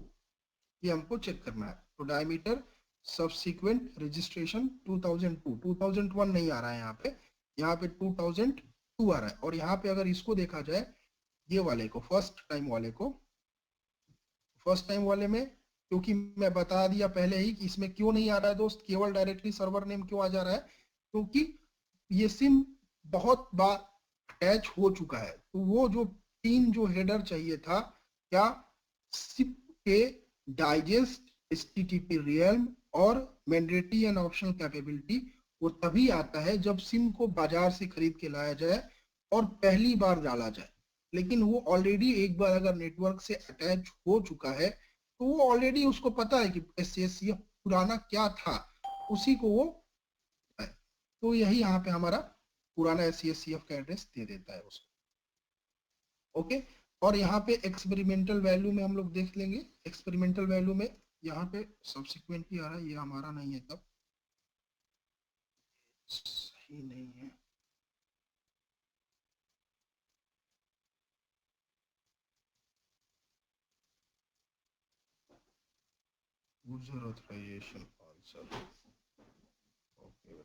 ये हमको चेक करना है। तो डायमीटर सब्सिक्वेंट रजिस्ट्रेशन 2002, 2001 नहीं आ रहा है यहाँ पे 2002 आ रहा है। और यहाँ पे अगर इसको देखा जाए, ये वाले को, फर्स्ट टाइम वाले को, फर्स्ट टाइम वाले में, क्योंकि मैं बता दिया पहले ही कि इसमें क्यों नहीं आ रहा है दोस्त, केवल डायरेक्टली सर्वर नेम क्यों आ जा रहा है, क्योंकि ये सिम बहुत बार अटैच हो चुका है। तो वो जो तीन जो हेडर चाहिए था, क्या? सिप के डाइजेस्ट, HTTP रियल्म और मैंडेटरी एंड ऑप्शनल कैपेबिलिटी, वो तभी आता है जब सिम को बाजार से खरीद के लाया जाए और पहली बार डाला जाए। लेकिन वो ऑलरेडी एक बार अगर नेटवर्क से अटैच हो चुका है, तो वो ऑलरेडी उसको पता है कि SCSCF पुराना क्या था, उसी को वो है। तो यही यहाँ पे हमारा पुराना SCSCF का एड्रेस दे देता है उसको। ओके, और यहाँ पे एक्सपेरिमेंटल वैल्यू में हम लोग देख लेंगे। एक्सपेरिमेंटल वैल्यू में यहाँ पे सब्सिक्वेंटली आ रहा है, ये हमारा नहीं है, तब सही नहीं है। User authorization answer, okay.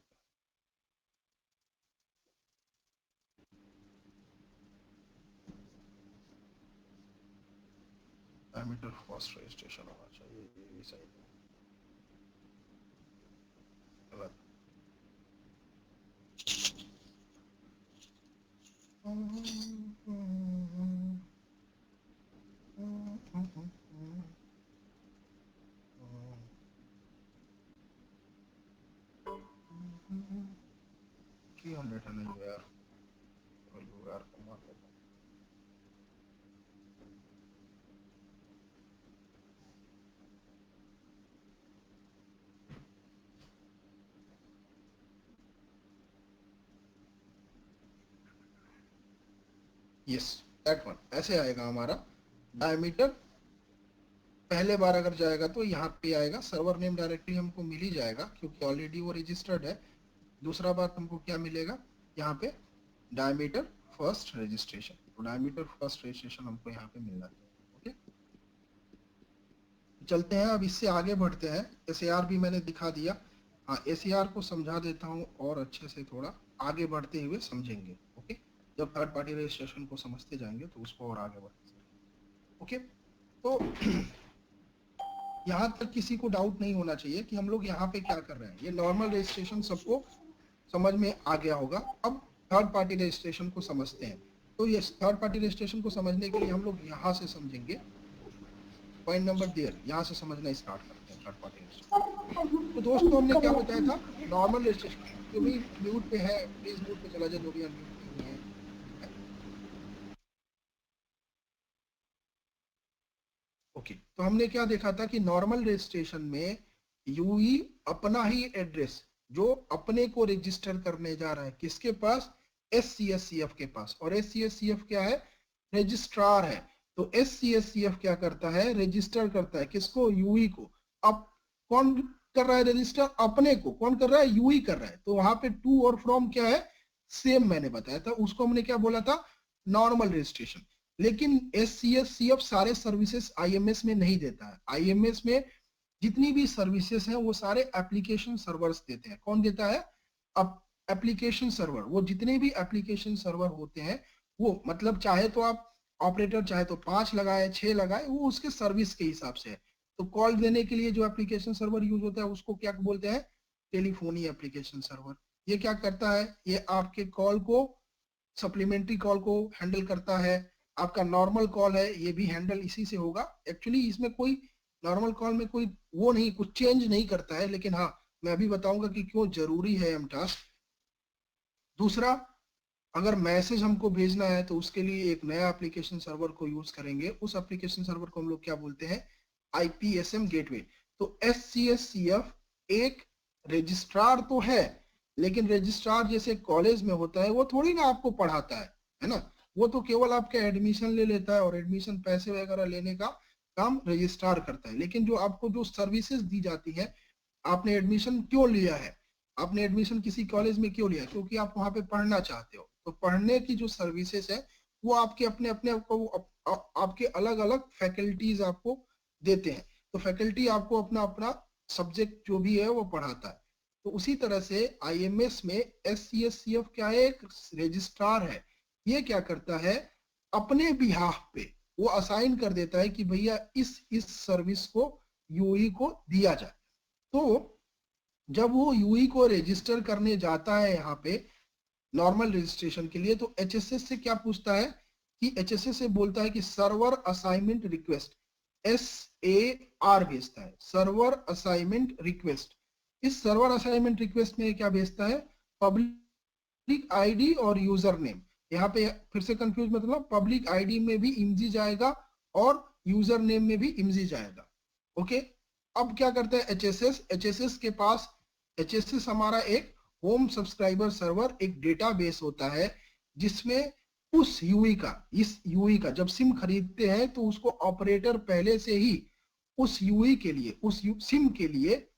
Parameter first registration होना चाहिए, ये भी सही है, गलत। नहीं यार, यार कमा लेता। यस, दैट वन ऐसे आएगा हमारा डायमीटर। पहले बार अगर जाएगा तो यहाँ पे आएगा, सर्वर नेम डायरेक्टली हमको मिल ही जाएगा क्योंकि ऑलरेडी वो रजिस्टर्ड है। दूसरा बात हमको क्या मिलेगा यहाँ पे, डायमीटर फर्स्ट रजिस्ट्रेशन। तो डायमीटर फर्स्ट रजिस्ट्रेशन हमको यहाँ पे मिलना चाहिए। ओके, चलते हैं अब इससे आगे बढ़ते हैं। एसएआर भी मैंने दिखा दिया। हाँ, एसएआर को समझा देता हूँ और अच्छे से थोड़ा आगे बढ़ते हुए समझेंगे। ओके, जब थर्ड पार्टी रजिस्ट्रेशन को समझते जाएंगे तो उसको और आगे बढ़ते। ओके, तो यहाँ तक किसी को डाउट नहीं होना चाहिए कि हम लोग यहाँ पे क्या कर रहे हैं। ये नॉर्मल रजिस्ट्रेशन सबको समझ में आ गया होगा। अब थर्ड पार्टी रजिस्ट्रेशन को समझते हैं। तो ये थर्ड पार्टी रजिस्ट्रेशन को समझने के लिए हम लोग यहाँ से समझेंगे। पॉइंट नंबर देयर, यहाँ से समझना स्टार्ट करते हैं थर्ड पार्टी रजिस्ट्रेशन। तो दोस्तों हमने क्या बताया था, नॉर्मल रजिस्ट्रेशन। जो भी म्यूट पे है प्लीज म्यूट पे चला जाए, जो भी अनम्यूट नहीं है। ओके, तो हमने क्या देखा था कि नॉर्मल रजिस्ट्रेशन में यूई अपना ही एड्रेस जो अपने को रजिस्टर करने जा रहा है, किसके पास, SCSCF के पास। और SCSCF क्या है, रजिस्ट्रार है। तो SCSCF क्या करता है, रजिस्टर करता है किसको, यूई को। अब कौन कर रहा है रजिस्टर, अपने को। कौन कर रहा है, यूई कर रहा है। तो वहां पे टू और फ्रॉम क्या है, सेम मैंने बताया था, उसको हमने क्या बोला था, नॉर्मल रजिस्ट्रेशन। लेकिन SCSCF सारे सर्विसेज IMS में नहीं देता है। IMS में जितनी भी सर्विसेज हैं वो सारे एप्लीकेशन सर्वर्स देते हैं। कौन देता है, अब एप्लीकेशन सर्वर। वो जितने भी एप्लीकेशन सर्वर होते हैं वो, मतलब चाहे तो आप ऑपरेटर चाहे तो 5 लगाए 6 लगाए, वो उसके सर्विस के हिसाब से है। तो कॉल देने के लिए जो एप्लीकेशन सर्वर यूज होता है उसको क्या बोलते हैं, टेलीफोनी एप्लीकेशन सर्वर। ये क्या करता है, ये आपके कॉल को, सप्लीमेंट्री कॉल को हैंडल करता है। आपका नॉर्मल कॉल है ये भी हैंडल इसी से होगा। एक्चुअली इसमें कोई नॉर्मल कॉल में कोई वो नहीं, कुछ चेंज नहीं करता है, लेकिन हाँ मैं अभी बताऊंगा कि क्यों जरूरी है एमटास्क। दूसरा, अगर मैसेज हमको भेजना है तो उसके लिए एक नया एप्लीकेशन सर्वर को यूज करेंगे। उस एप्लीकेशन सर्वर को हम लोग क्या बोलते हैं, IPSM गेटवे। तो SCSCF एक रजिस्ट्रार तो है, लेकिन रजिस्ट्रार जैसे कॉलेज में होता है वो थोड़ी ना आपको पढ़ाता है ना। वो तो केवल आपका एडमिशन ले लेता है और एडमिशन पैसे वगैरह लेने का काम रजिस्ट्रार करता है। लेकिन जो आपको जो सर्विसेज दी जाती है, आपने एडमिशन क्यों लिया है, आपने एडमिशन किसी कॉलेज में क्यों लिया, क्योंकि आप वहां पे पढ़ना चाहते हो। तो पढ़ने की जो सर्विसेज है वो आपके अपने अपने आपके अलग अलग फैकल्टीज आपको देते हैं। तो फैकल्टी आपको अपना अपना सब्जेक्ट जो भी है वो पढ़ाता है। तो उसी तरह से IMS में SCSCF क्या है, एक रजिस्ट्रार है। ये क्या करता है, अपने बिहाफ पे वो असाइन कर देता है कि भैया इस सर्विस को यूई को दिया जाए। तो जब वो यूई को रजिस्टर करने जाता है यहाँ पे नॉर्मल रजिस्ट्रेशन के लिए, तो HSS से क्या पूछता है कि HSS से बोलता है कि सर्वर असाइनमेंट रिक्वेस्ट, SAR भेजता है, सर्वर असाइनमेंट रिक्वेस्ट। इस सर्वर असाइनमेंट रिक्वेस्ट में क्या भेजता है, पब्लिक आईडी और यूजर नेम। यहाँ पे फिर से कंफ्यूज मतलब, पब्लिक आईडी में भी इमजी जाएगा और यूजर नेम में भी इमजी जाएगा। ओके, अब क्या करता है HSS के पास, HSS हमारा एक होम सब्सक्राइबर सर्वर, एक डेटाबेस होता है जिसमें उस यूई का, इस यूई का जब सिम खरीदते हैं तो उसको ऑपरेटर पहले से ही उस यूई के लिए, उस सिम के लिए,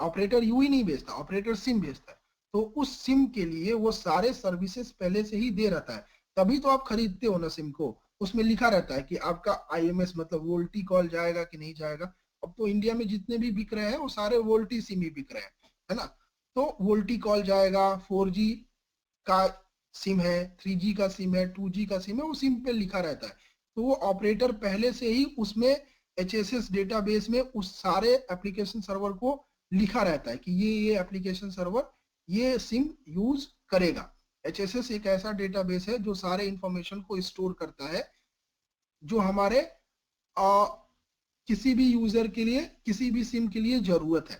ऑपरेटर यूई नहीं भेजता, ऑपरेटर सिम भेजता है, तो उस सिम के लिए वो सारे सर्विसेज पहले से ही दे रहता है, तभी तो आप खरीदते हो ना सिम को। उसमें लिखा रहता है कि आपका आईएमएस मतलब वोल्टी कॉल जाएगा कि नहीं जाएगा। अब तो इंडिया में जितने भी बिक रहे हैं वो सारे वोल्टी सिम ही बिक रहे हैं, है ना। तो वोल्टी कॉल जाएगा, 4G का सिम है, 3G का सिम है, 2G का सिम है, वो सिम पे लिखा रहता है। तो वो ऑपरेटर पहले से ही उसमें HSS डेटाबेस में उस सारे एप्लीकेशन सर्वर को लिखा रहता है कि ये एप्लीकेशन सर्वर ये सिम यूज करेगा। HSS एक ऐसा डेटाबेस है जो सारे इंफॉर्मेशन को स्टोर करता है जो हमारे किसी भी यूजर के लिए, किसी भी सिम के लिए जरूरत है,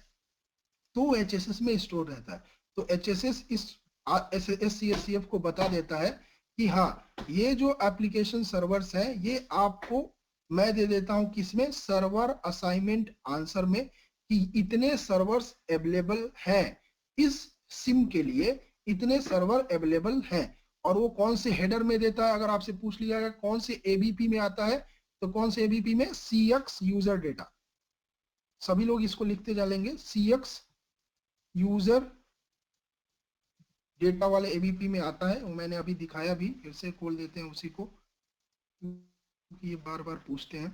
तो HSS में स्टोर रहता है। तो HSS इस SCSCF को बता देता है कि हाँ ये जो एप्लीकेशन सर्वर्स है ये आपको मैं दे देता हूं किसमें, सर्वर असाइनमेंट आंसर में, कि इतने सर्वर्स अवेलेबल हैं इस सिम के लिए, इतने सर्वर अवेलेबल हैं। और वो कौन से हेडर में देता है, अगर आपसे पूछ लिया गया कौन से एबीपी में आता है, तो कौन से एबीपी में, CX यूजर डेटा। सभी लोग इसको लिखते चलेंगे, CX यूजर डेटा वाले एबीपी में आता है। वो मैंने अभी दिखाया भी, फिर से खोल देते हैं उसी को, क्योंकि ये बार बार पूछते हैं।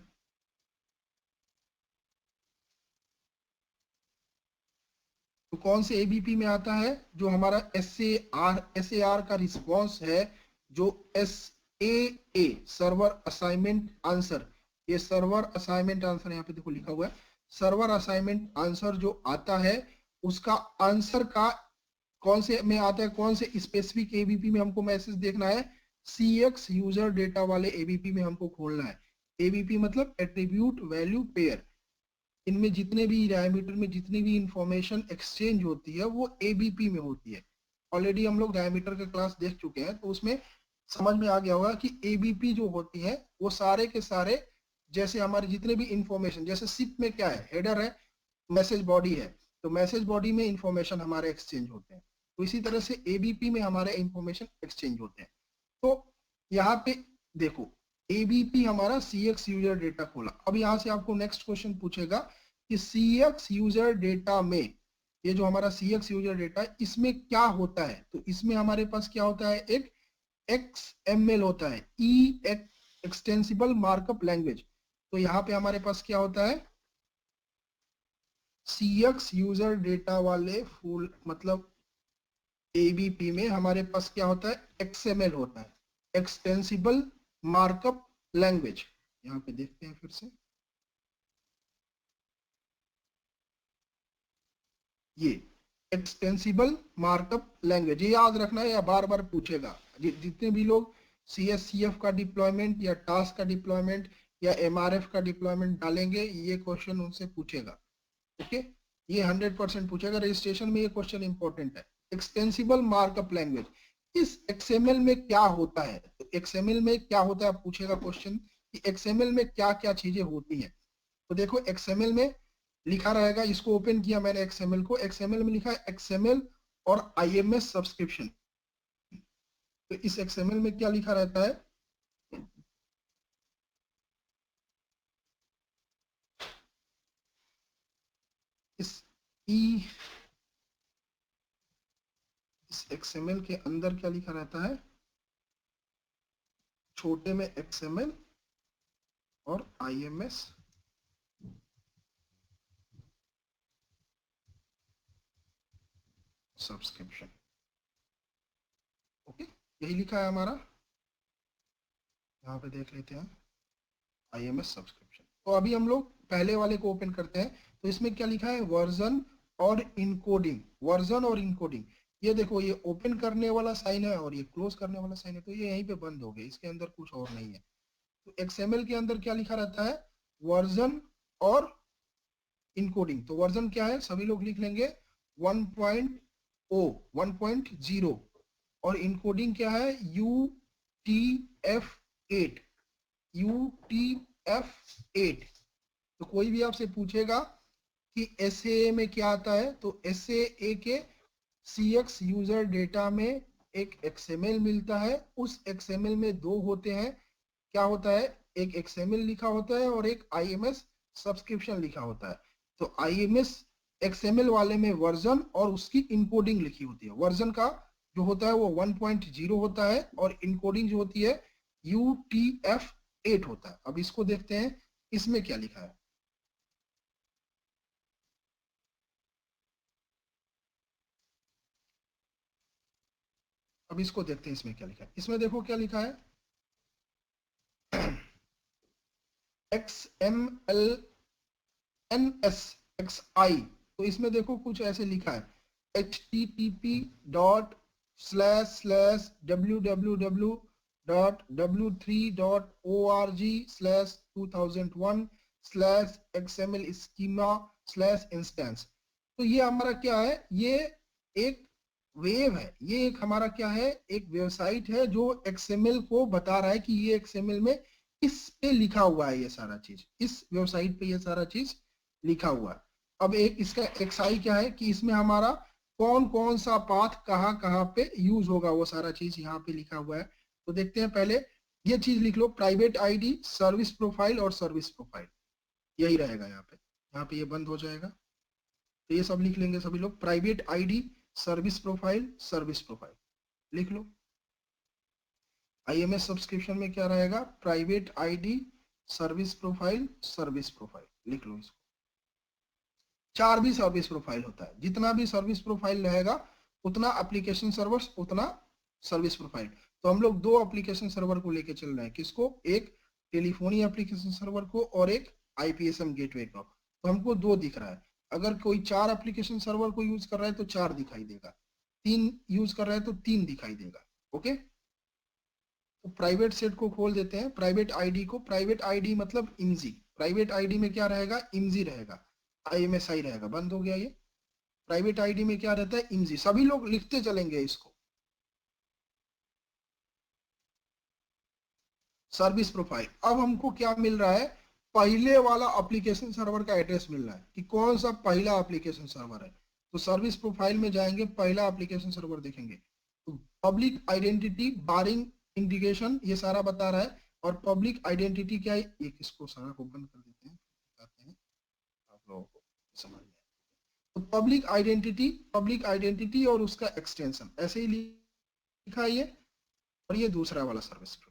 तो कौन से एबीपी में आता है, जो हमारा SAR का रिस्पॉन्स है, जो SAA सर्वर असाइनमेंट आंसर, ये सर्वर असाइनमेंट आंसर यहाँ पे देखो लिखा हुआ है, सर्वर असाइनमेंट आंसर जो आता है उसका आंसर का कौन से में आता है, कौन से स्पेसिफिक एबीपी में हमको मैसेज देखना है, CX यूजर डेटा वाले एबीपी में हमको खोलना है। एबीपी मतलब एट्रीब्यूट वैल्यू पेयर, इनमें जितने भी डायमीटर में जितनी भी इंफॉर्मेशन एक्सचेंज होती है वो एबीपी में होती है। ऑलरेडी हम लोग डायमीटर का क्लास देख चुके हैं, तो उसमें समझ में आ गया होगा कि एबीपी जो होती है वो सारे के सारे, जैसे हमारे जितने भी इंफॉर्मेशन, जैसे सिप में क्या है, हेडर है, मैसेज बॉडी है, तो मैसेज बॉडी में इंफॉर्मेशन हमारे एक्सचेंज होते हैं, तो इसी तरह से एबीपी में हमारे इंफॉर्मेशन एक्सचेंज होते हैं। तो यहाँ पे देखो एबीपी हमारा CX यूजर डेटा खोला। अब यहाँ से आपको नेक्स्ट क्वेश्चन पूछेगा कि CX यूजर डेटा में, ये जो हमारा CX यूजर डेटा है इसमें क्या होता है, तो इसमें हमारे पास क्या होता है, एक XML होता है, एक्सटेंसिबल मार्कअप लैंग्वेज। तो यहाँ पे हमारे पास क्या होता है, CX यूजर डेटा वाले फुल मतलब एबीपी में हमारे पास क्या होता है, XML होता है, एक्सटेंसिबल मार्कअप लैंग्वेज। यहाँ पे देखते हैं फिर से, ये एक्सटेंसिबल मार्कअप लैंग्वेज, ये याद रखना है या बार बार पूछेगा। जितने भी लोग CSCF का डिप्लॉयमेंट या टास्क का डिप्लॉयमेंट या MRF का डिप्लॉयमेंट डालेंगे, ये क्वेश्चन उनसे पूछेगा। ओके, ये 100% पूछेगा, रजिस्ट्रेशन में ये क्वेश्चन इंपॉर्टेंट है। एक्सटेंसिबल मार्कअप लैंग्वेज, इस XML में क्या होता है, तो XML में क्या होता है पूछेगा क्वेश्चन कि XML में क्या क्या चीजें होती हैं। तो देखो XML में लिखा रहेगा, इसको ओपन किया मैंने XML को, XML में लिखा है XML और IMS सब्सक्रिप्शन। तो इस XML में क्या लिखा रहता है, इस XML के अंदर क्या लिखा रहता है, छोटे में XML और IMS सब्सक्रिप्शन। ओके, यही लिखा है हमारा, यहाँ पे देख लेते हैं IMS सब्सक्रिप्शन। तो अभी हम लोग पहले वाले को ओपन करते हैं, तो इसमें क्या लिखा है, वर्जन और इनकोडिंग, वर्जन और इनकोडिंग। ये देखो ये ओपन करने वाला साइन है और ये क्लोज करने वाला साइन है, तो ये यहीं पे बंद हो गया, इसके अंदर कुछ और नहीं है। तो XML के अंदर क्या लिखा रहता है, वर्जन और इनकोडिंग। तो वर्जन क्या है, सभी लोग लिख लेंगे 1.0, और इनकोडिंग क्या है, UTF-8, UTF-8। तो कोई भी आपसे पूछेगा कि SAA में क्या आता है, तो SAA के CX यूजर डेटा में एक XML मिलता है, उस XML में दो होते हैं, क्या होता है, एक XML लिखा होता है और एक IMS सब्सक्रिप्शन लिखा होता है। तो IMS XML वाले में वर्जन और उसकी इनकोडिंग लिखी होती है। वर्जन का जो होता है वो 1.0 होता है और इनकोडिंग जो होती है UTF-8 होता है। अब इसको देखते हैं इसमें क्या लिखा है। अब इसको देखते हैं इसमें क्या लिखा है। इसमें देखो क्या लिखा है, XMLNSXI। तो इसमें देखो कुछ ऐसे लिखा है, http://www.w3.org/2001/XML schema/instance। तो ये हमारा क्या है, ये एक वेब है, ये एक हमारा क्या है, एक वेबसाइट है जो XML को बता रहा है कि ये XML में इस पे लिखा हुआ है, ये सारा चीज इस वेबसाइट पे ये सारा चीज लिखा हुआ है। अब एक इसका XI क्या है कि इसमें हमारा कौन कौन सा पाथ कहाँ कहाँ पे यूज होगा, वो सारा चीज यहाँ पे लिखा हुआ है। तो देखते हैं, पहले ये चीज लिख लो, प्राइवेट आईडी, सर्विस प्रोफाइल और सर्विस प्रोफाइल, यही रहेगा यहाँ पे ये बंद हो जाएगा। तो ये सब लिख लेंगे सभी लोग, private ID, service profile, service profile लिख लो। IMS सब्सक्रिप्शन में क्या रहेगा, private ID, service profile, service profile लिख लो इसको। 4 भी सर्विस प्रोफाइल होता है, जितना भी सर्विस प्रोफाइल रहेगा उतना एप्लीकेशन सर्वर्स, उतना सर्विस प्रोफाइल। तो हम लोग दो एप्लीकेशन सर्वर को लेके चल रहे हैं, किसको, एक टेलीफोनी एप्लीकेशन सर्वर को और एक IPSM गेटवे को। तो हमको दो दिख रहा है। अगर कोई 4 एप्लीकेशन सर्वर को यूज कर रहा है तो 4 दिखाई देगा, 3 यूज कर रहा है तो 3 दिखाई देगा। ओके, तो प्राइवेट सेट को खोल देते हैं, प्राइवेट आईडी को। प्राइवेट आईडी मतलब IMSI, प्राइवेट आईडी में क्या रहेगा, IMSI रहेगा, IMSI रहेगा। बंद हो गया ये। प्राइवेट आईडी में क्या रहता है, IMSI। सभी लोग लिखते चलेंगे इसको। सर्विस प्रोफाइल, अब हमको क्या मिल रहा है, पहले वाला एप्लीकेशन सर्वर का एड्रेस मिल रहा है कि कौन सा पहला एप्लीकेशन सर्वर है। तो सर्विस प्रोफाइल में जाएंगे, पहला एप्लीकेशन सर्वर देखेंगे तो पब्लिक आइडेंटिटी बारिंग इंडिकेशन ये सारा बता रहा है। और पब्लिक आइडेंटिटी क्या है, एक इसको सारा को बंद कर देते हैं, दिखाते हैं आप लोगों को समझ में। तो पब्लिक आइडेंटिटी और उसका एक्सटेंशन ऐसे ही लिखा है ये। और ये दूसरा वाला सर्विस प्रोफाइल,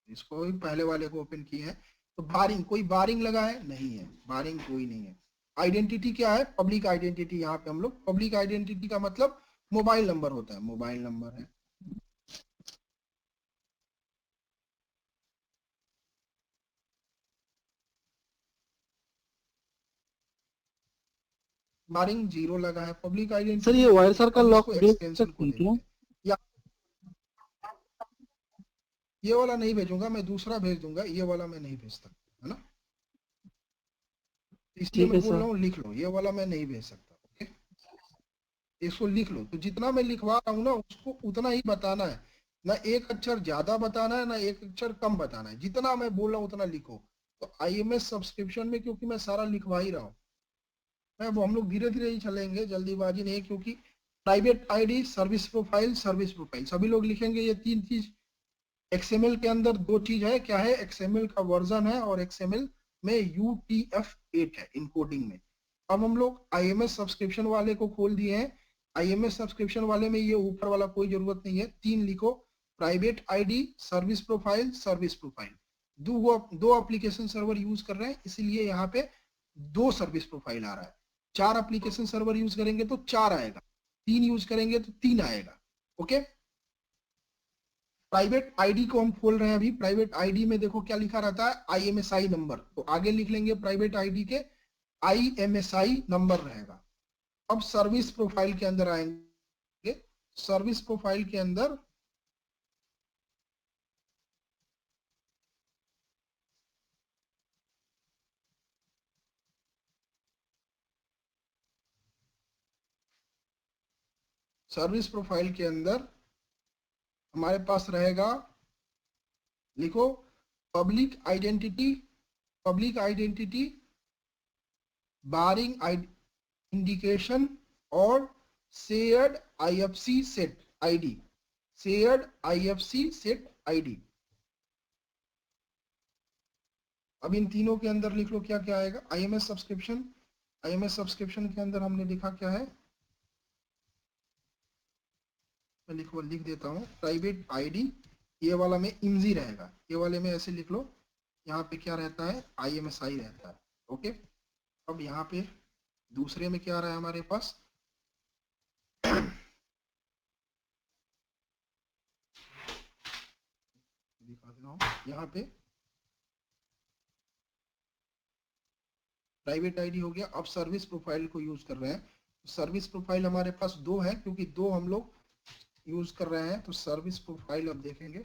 इसको भी पहले वाले को ओपन किए हैं। तो बारिंग, कोई बारिंग लगा है, नहीं है, बारिंग कोई नहीं है। आइडेंटिटी क्या है, पब्लिक आइडेंटिटी। यहाँ पे हम लोग पब्लिक आइडेंटिटी का मतलब मोबाइल नंबर होता है, मोबाइल नंबर है। बारिंग 0 लगा है, पब्लिक आइडेंटिटी। सर ये वायर सर का अब लॉक इसको भेज एक्सटेंशन सकते को हैं क्या? देखते हैं, या ये वाला नहीं भेजूंगा मैं, दूसरा भेज दूंगा, ये वाला मैं नहीं भेजता, है ना, इसलिए ठीक मैं है बोल सर। रहा हूँ लिख लो, ये वाला मैं नहीं भेज सकता। ओके, इसको लिख लो। तो जितना मैं लिखवा रहा हूँ ना उसको उतना ही बताना है, ना एक अक्षर ज्यादा बताना है ना एक अक्षर कम बताना है, जितना मैं बोल रहा हूँ उतना लिखो। तो IMS सब्सक्रिप्शन में क्योंकि मैं सारा लिखवा ही रहा हूँ, मैं वो हम लोग धीरे धीरे ही चलेंगे, जल्दीबाजी नहीं, क्योंकि private ID, service profile, service profile सभी लोग लिखेंगे। ये 3 चीज XML के अंदर 2 चीज है, क्या है, XML का वर्जन है और XML में UTF-8 है इनकोडिंग में। अब हम लोग IMS सब्सक्रिप्शन वाले को खोल दिए हैं। IMS सब्सक्रिप्शन वाले में ये ऊपर वाला कोई जरूरत नहीं है, 3 लिखो, private ID, service profile, service profile. दो एप्लीकेशन सर्वर यूज कर रहे हैं इसीलिए यहाँ पे 2 सर्विस प्रोफाइल आ रहा है। 4 एप्लीकेशन सर्वर यूज करेंगे तो 4 आएगा, 3 यूज करेंगे तो 3 आएगा। ओके, प्राइवेट आईडी को हम खोल रहे हैं अभी। प्राइवेट आईडी में देखो क्या लिखा रहता है, IMSI नंबर। तो आगे लिख लेंगे प्राइवेट आईडी के IMSI नंबर रहेगा। अब सर्विस प्रोफाइल के अंदर आएंगे, सर्विस प्रोफाइल के अंदर सर्विस प्रोफाइल के अंदर हमारे पास रहेगा, लिखो, पब्लिक आइडेंटिटी, पब्लिक आइडेंटिटी बारिंग इंडिकेशन और shared IFC set. ID, shared IFC set ID। अब इन तीनों के अंदर लिख लो क्या क्या आएगा। IMS सब्सक्रिप्शन, IMS सब्सक्रिप्शन के अंदर हमने लिखा क्या है, मैं लिख देता हूँ प्राइवेट आईडी, ये वाला में IMSI रहेगा, ये वाले में ऐसे लिख लो, यहाँ पे क्या रहता है IMSI रहता है। ओके, अब यहाँ पे दूसरे में क्या आ रहा है हमारे पास, दिखा दे रहा हूँ, यहाँ पे प्राइवेट आईडी हो गया। अब सर्विस प्रोफाइल को यूज कर रहे हैं, सर्विस प्रोफाइल हमारे पास दो है, क्योंकि दो हम लोग यूज कर रहे हैं, तो सर्विस प्रोफाइल अब देखेंगे।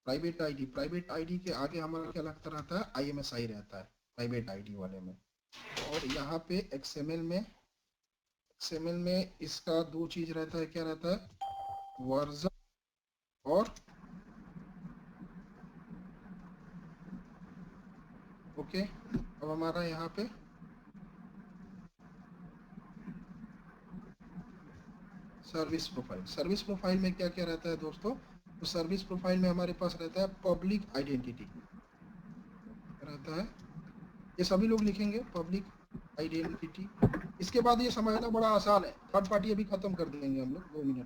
प्राइवेट आईडी के आगे हमारा क्या लगता रहता है, IMSI रहता है प्राइवेट आईडी वाले में। और यहाँ पे XML में इसका दो चीज रहता है, क्या रहता है, वर्जन और ओके। अब हमारा यहाँ पे सर्विस प्रोफाइल में क्या क्या रहता है दोस्तों, तो सर्विस प्रोफाइल में हमारे पास रहता है पब्लिक आइडेंटिटी रहता है, ये सभी लोग लिखेंगे पब्लिक आइडेंटिटी। इसके बाद ये समझना बड़ा आसान है, थर्ड पार्टी अभी खत्म कर देंगे हम लोग 2 मिनट में,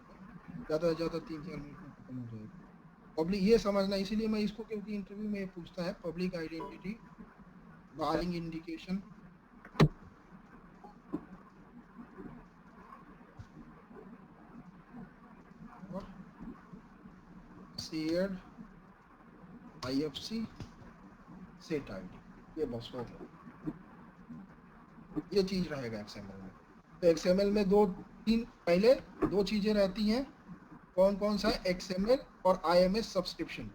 ज़्यादा से ज़्यादा 3-4 मिनट में खत्म हो जाएगा। पब्लिक ये समझना, इसीलिए मैं इसको, क्योंकि इंटरव्यू में ये पूछता है पब्लिक आइडेंटिटी, बारिंग इंडिकेशन, और शेयर्ड IFC सेट ID, ये बस हो गया, ये चीज रहेगा XML में। तो XML में पहले दो चीजें रहती हैं, कौन कौन सा, XML और IMS subscription,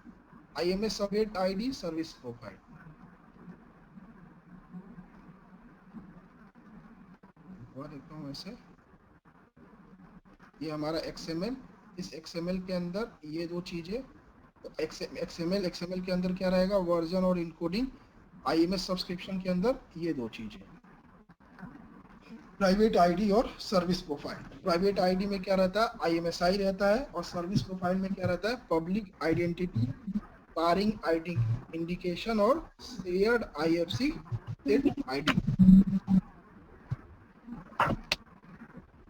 IMS set ID, service profile. देखता हूँ ऐसे, ये हमारा XML, इस XML के अंदर ये दो चीजें, तो XML के अंदर क्या रहेगा, वर्जन और इनकोडिंग। IMS सब्सक्रिप्शन के अंदर ये दो चीजें, प्राइवेट आईडी और सर्विस प्रोफाइल। प्राइवेट आईडी में क्या रहता है, IMSI रहता है, और सर्विस प्रोफाइल में क्या रहता है, पब्लिक आइडेंटिटी, बारिंग आईडी इंडिकेशन और shared IFC set ID।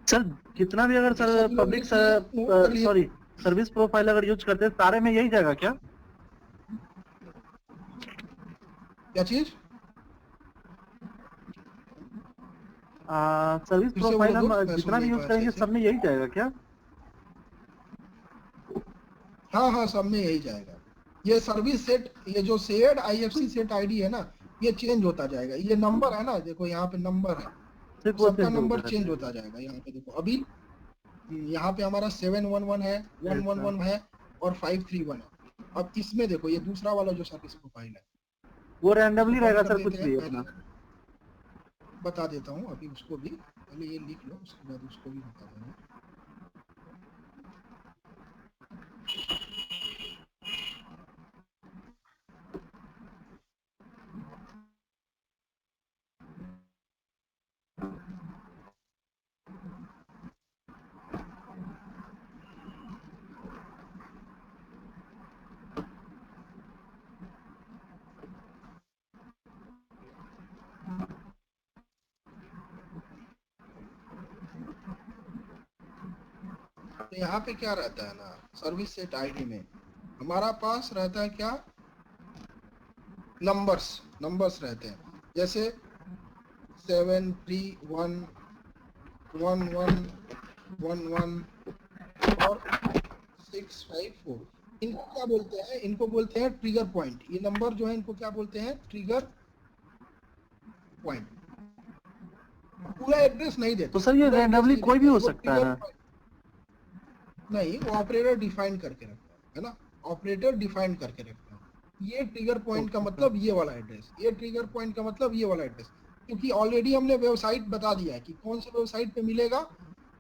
Sir कितना भी अगर sir public sorry service profile अगर यूज करते हैं सारे में यही जाएगा क्या? क्या चीज, सर्विस प्रोफाइल हम जितना भी यूज करेंगे सब में यही जाएगा क्या? हाँ सब में यही जाएगा। ये सर्विस सेट, ये जो शेयर्ड IFC सेट ID है ना, ये चेंज होता जाएगा। ये नंबर है ना, देखो यहाँ पे नंबर है, सबका नंबर चेंज होता जाएगा। यहाँ पे देखो, अभी यहाँ पे हमारा 711 है, 111 है और 531 है। अब इसमें देखो, ये दूसरा वाला जो सर्विस प्रोफाइल है वो रैंडमली रहेगा सर, कुछ भी अपना बता देता हूँ अभी, उसको भी पहले ये लिख लो, उसके बाद उसको भी बता देंगे। तो यहाँ पे क्या रहता है ना, सर्विस सेट ID में हमारा पास रहता है क्या, नंबर्स रहते हैं, जैसे 7311111 और 654। इनको क्या बोलते हैं, इनको बोलते हैं ट्रिगर पॉइंट। ये नंबर जो है इनको क्या बोलते हैं, ट्रिगर पॉइंट। पूरा एड्रेस नहीं देते। तो सर ये रैंडमली कोई भी हो सकता है ना? नहीं, वो ऑपरेटर डिफाइन करके रखता है ना, ऑपरेटर डिफाइन करके रखता है। ये ट्रिगर पॉइंट का मतलब ये वाला एड्रेस, ये ट्रिगर पॉइंट का मतलब ये वाला एड्रेस, क्योंकि ऑलरेडी हमने वेबसाइट बता दिया है कि कौन से वेबसाइट पे मिलेगा,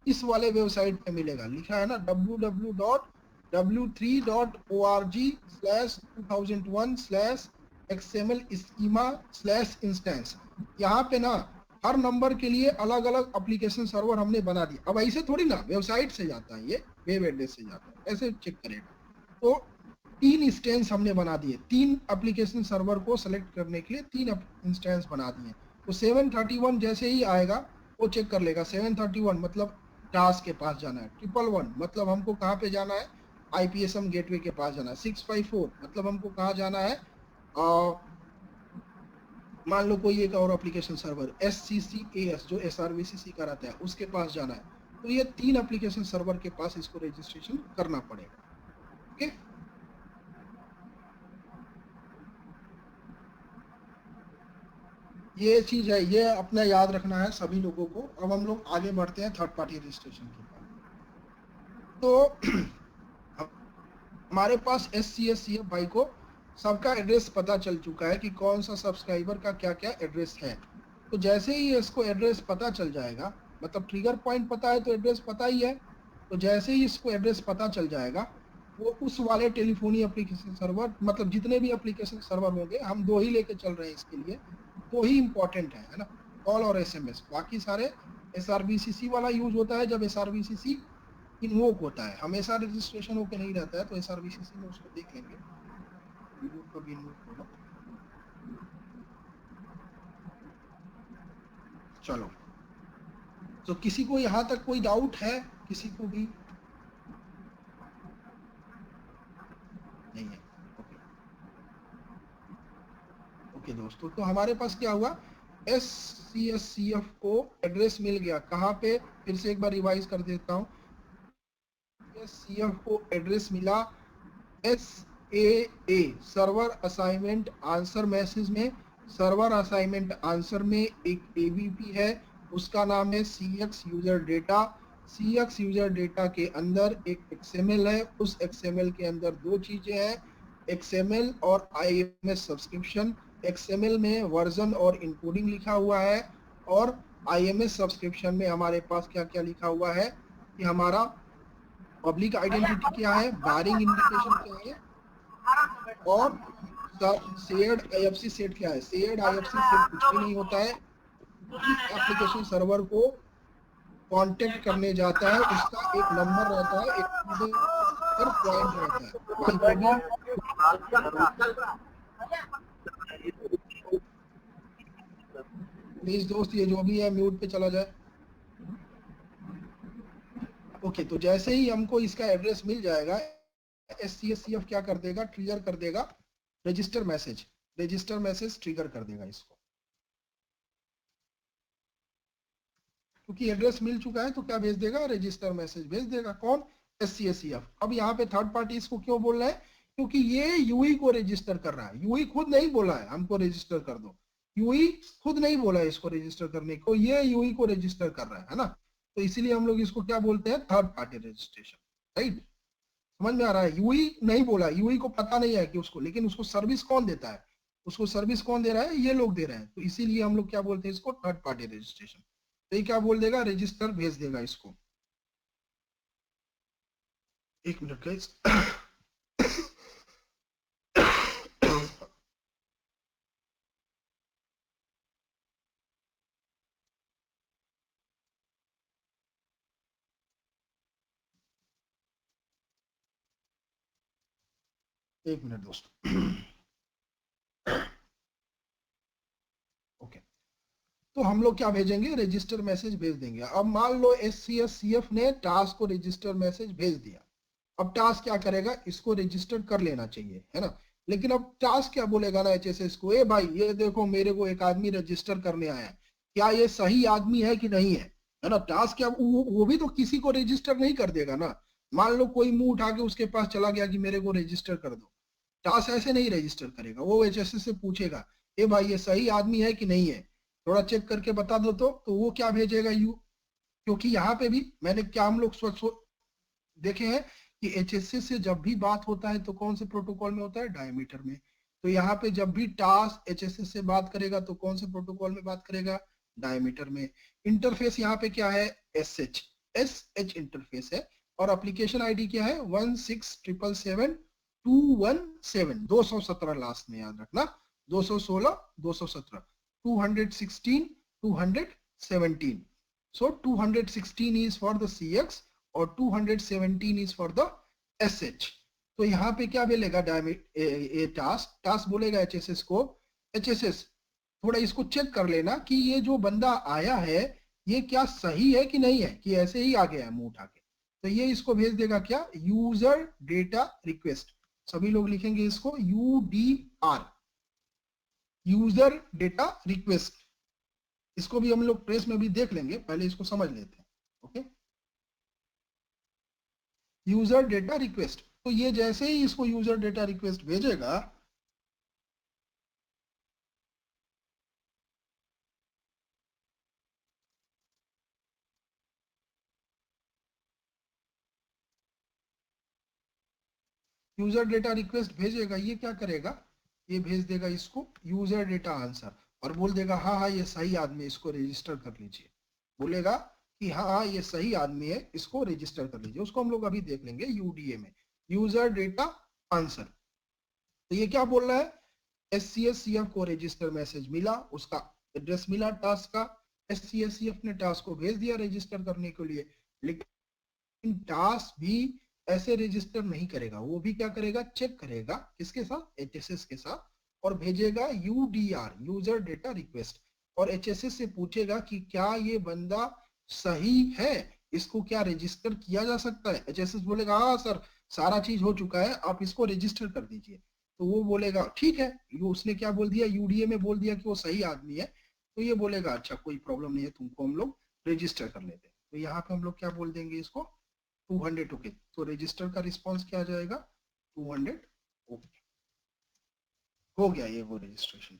इस वाले वेबसाइट पे मिलेगा। लिखा है ना www.w3.org/2001/XML schema/instance। यहाँ पे ना हर नंबर के लिए अलग अलग एप्लीकेशन सर्वर हमने बना दिया। अब ऐसे थोड़ी ना वेबसाइट से जाता है, ये वेब एड्रेस से जाता है, ऐसे चेक करेगा। तो 3 इंस्टेंस हमने बना दिए, 3 एप्लीकेशन सर्वर को सेलेक्ट करने के लिए 3 इंस्टेंस बना दिए। तो 731 जैसे ही आएगा वो चेक कर लेगा। 731 मतलब टास्क के पास जाना है। 111 मतलब हमको कहाँ पे जाना है, IPSM गेटवे के पास जाना है। 654 मतलब हमको कहाँ जाना है, मान लो कोई एक और एप्लीकेशन सर्वर SCCAS जो SRVCC का रहता है उसके पास जाना है। तो ये 3 एप्लीकेशन सर्वर के पास इसको रजिस्ट्रेशन करना पड़ेगा। ओके, ये चीज है, ये अपना याद रखना है सभी लोगों को। अब हम लोग आगे बढ़ते हैं थर्ड पार्टी रजिस्ट्रेशन के बाद। तो हमारे पास SCSCF भाई को सबका एड्रेस पता चल चुका है कि कौन सा सब्सक्राइबर का क्या क्या एड्रेस है। तो जैसे ही इसको एड्रेस पता चल जाएगा, मतलब ट्रिगर पॉइंट पता है तो एड्रेस पता ही है, तो जैसे ही इसको एड्रेस पता चल जाएगा वो उस वाले टेलीफोनी एप्लीकेशन सर्वर, मतलब जितने भी एप्लीकेशन सर्वर होंगे, हम 2 ही लेके चल रहे हैं इसके लिए, 2 ही इंपॉर्टेंट है ना, कॉल और SMS। बाकी सारे SRVCC वाला यूज होता है जब SRVCC इन्वोक होता है, हमेशा रजिस्ट्रेशन होकर नहीं रहता है, तो SRVCC में उसको देख लेंगे, कभी इन्वोक होगा। चलो, तो किसी को यहाँ तक कोई डाउट है, किसी को भी नहीं है? ओके दोस्तों, तो हमारे पास क्या हुआ, SCSCF को एड्रेस मिल गया। कहाँ पे, फिर से एक बार रिवाइज कर देता हूँ। SCSCF को एड्रेस मिला SAA server assignment answer message में। सर्वर असाइनमेंट आंसर में एक ABP है, उसका नाम है CX user data. CX user data के अंदर एक XML है, उस XML के अंदर 2 चीजें हैं, XML और IMS सब्सक्रिप्शन। XML में वर्जन और इनकोडिंग लिखा हुआ है, और IMS सब्सक्रिप्शन में हमारे पास क्या क्या लिखा हुआ है कि हमारा पब्लिक आइडेंटिटी क्या है, बारिंग इंडिकेशन क्या है, और शेयर्ड IFC सेट क्या है। शेयर्ड IFC सेट कुछ भी नहीं होता है, जिस एप्लीकेशन सर्वर को कांटेक्ट करने जाता है उसका एक नंबर रहता है, एक पॉइंट रहता है। प्लीज दोस्त, ये जो भी है म्यूट पे चला जाए। ओके, तो जैसे ही हमको इसका एड्रेस मिल जाएगा, SCSCF क्या कर देगा, ट्रिगर कर देगा register message. Register message trigger कर देगा इसको, क्योंकि एड्रेस मिल चुका है तो क्या भेज देगा, रजिस्टर मैसेज भेज देगा। कौन, SCSCF। अब यहाँ पे थर्ड पार्टी इसको क्यों बोल रहा है, क्योंकि ये यूई को रजिस्टर कर रहा है। यूई खुद नहीं बोला है हमको रजिस्टर कर दो, यूई खुद नहीं बोला है इसको रजिस्टर करने को, ये यूई को रजिस्टर कर रहा है ना। तो इसीलिए हम लोग इसको क्या बोलते हैं, थर्ड पार्टी रजिस्ट्रेशन। राइट, समझ में आ रहा है। यूई नहीं बोला, यूई को पता नहीं है कि उसको, लेकिन उसको सर्विस कौन देता है, उसको सर्विस कौन दे रहा है, ये लोग दे रहे हैं। तो इसीलिए हम लोग क्या बोलते हैं इसको, थर्ड पार्टी रजिस्ट्रेशन। तो ये क्या बोल देगा, रजिस्टर भेज देगा इसको। एक मिनट गाइस। एक मिनट दोस्तों। ओके, तो हम लोग क्या भेजेंगे, रजिस्टर मैसेज भेज देंगे। अब मान लो SCSCF ने टास्क को रजिस्टर मैसेज भेज दिया। अब टास्क क्या करेगा, इसको रजिस्टर कर लेना चाहिए, है ना। लेकिन अब टास्क क्या बोलेगा ना HSS को, ए भाई ये देखो मेरे को एक आदमी रजिस्टर करने आया है, क्या ये सही आदमी है कि नहीं है ना। टास्क क्या, वो भी तो किसी को रजिस्टर नहीं कर देगा ना। मान लो कोई मुंह उठा के उसके पास चला गया कि मेरे को रजिस्टर कर दो, टास्क ऐसे नहीं रजिस्टर करेगा। वो HSS से पूछेगा, ए भाई ये सही आदमी है कि नहीं है, थोड़ा चेक करके बता दो। तो वो क्या भेजेगा, क्योंकि यहाँ पे भी मैंने क्या हम लोग देखे हैं कि HSS से जब भी बात होता है तो कौन से प्रोटोकॉल में होता है, डायमीटर में। तो यहाँ पे जब भी टास्क HSS से बात करेगा तो कौन से प्रोटोकॉल में बात करेगा, डायमीटर में। इंटरफेस यहाँ पे क्या है, SH इंटरफेस है, और एप्लीकेशन आईडी क्या है, 167772217, 217 लास्ट में याद रखना, 216 217 216 217. So 216 is for the CX और 217 is for the SH. तो यहाँ पे क्या बोलेगा टास्क बोलेगा HSS को, HSS थोड़ा इसको चेक कर लेना कि ये जो बंदा आया है ये क्या सही है कि नहीं है, कि ऐसे ही आ गया है मुंह उठा के। तो ये इसको भेज देगा क्या, यूजर डेटा रिक्वेस्ट। सभी लोग लिखेंगे इसको UDR, यूजर डेटा रिक्वेस्ट। इसको भी हम लोग ट्रेस में भी देख लेंगे, पहले इसको समझ लेते हैं। Okay, user data request. तो ये जैसे ही इसको यूजर डेटा रिक्वेस्ट भेजेगा, यूजर डेटा रिक्वेस्ट भेजेगा, ये क्या करेगा, ये भेज देगा इसको यूजर डेटा आंसर और बोल देगा हाँ हाँ ये सही आदमी है, इसको रजिस्टर कर लीजिए। बोलेगा कि हाँ हाँ ये सही आदमी है, इसको रजिस्टर कर लीजिए। उसको हम लोग अभी देख लेंगे UDA में, यूजर डेटा आंसर। तो ये क्या बोल रहा है, SCSCF को रजिस्टर मैसेज मिला, उसका एड्रेस मिला टास्क का, SCSCF ने टास्क को भेज दिया रजिस्टर करने के लिए। लेकिन टास्क भी ऐसे रजिस्टर नहीं करेगा, वो भी क्या करेगा, चेक करेगा किसके साथ, HSS के साथ, और भेजेगा UDR, यूजर डेटा रिक्वेस्ट, और HSS से पूछेगा कि क्या ये बंदा सही है, इसको क्या रजिस्टर किया जा सकता है। HSS बोलेगा हाँ सर सारा चीज हो चुका है, आप इसको रजिस्टर कर दीजिए। तो वो बोलेगा ठीक है, उसने क्या बोल दिया, UDA में बोल दिया कि वो सही आदमी है। तो ये बोलेगा अच्छा कोई प्रॉब्लम नहीं है, तुमको हम लोग रजिस्टर कर लेते हैं। तो यहाँ पे हम लोग क्या बोल देंगे इसको, 200। ओके, तो रजिस्टर का रिस्पॉन्स क्या आ जाएगा, 200। ओके, हो गया ये वो रजिस्ट्रेशन।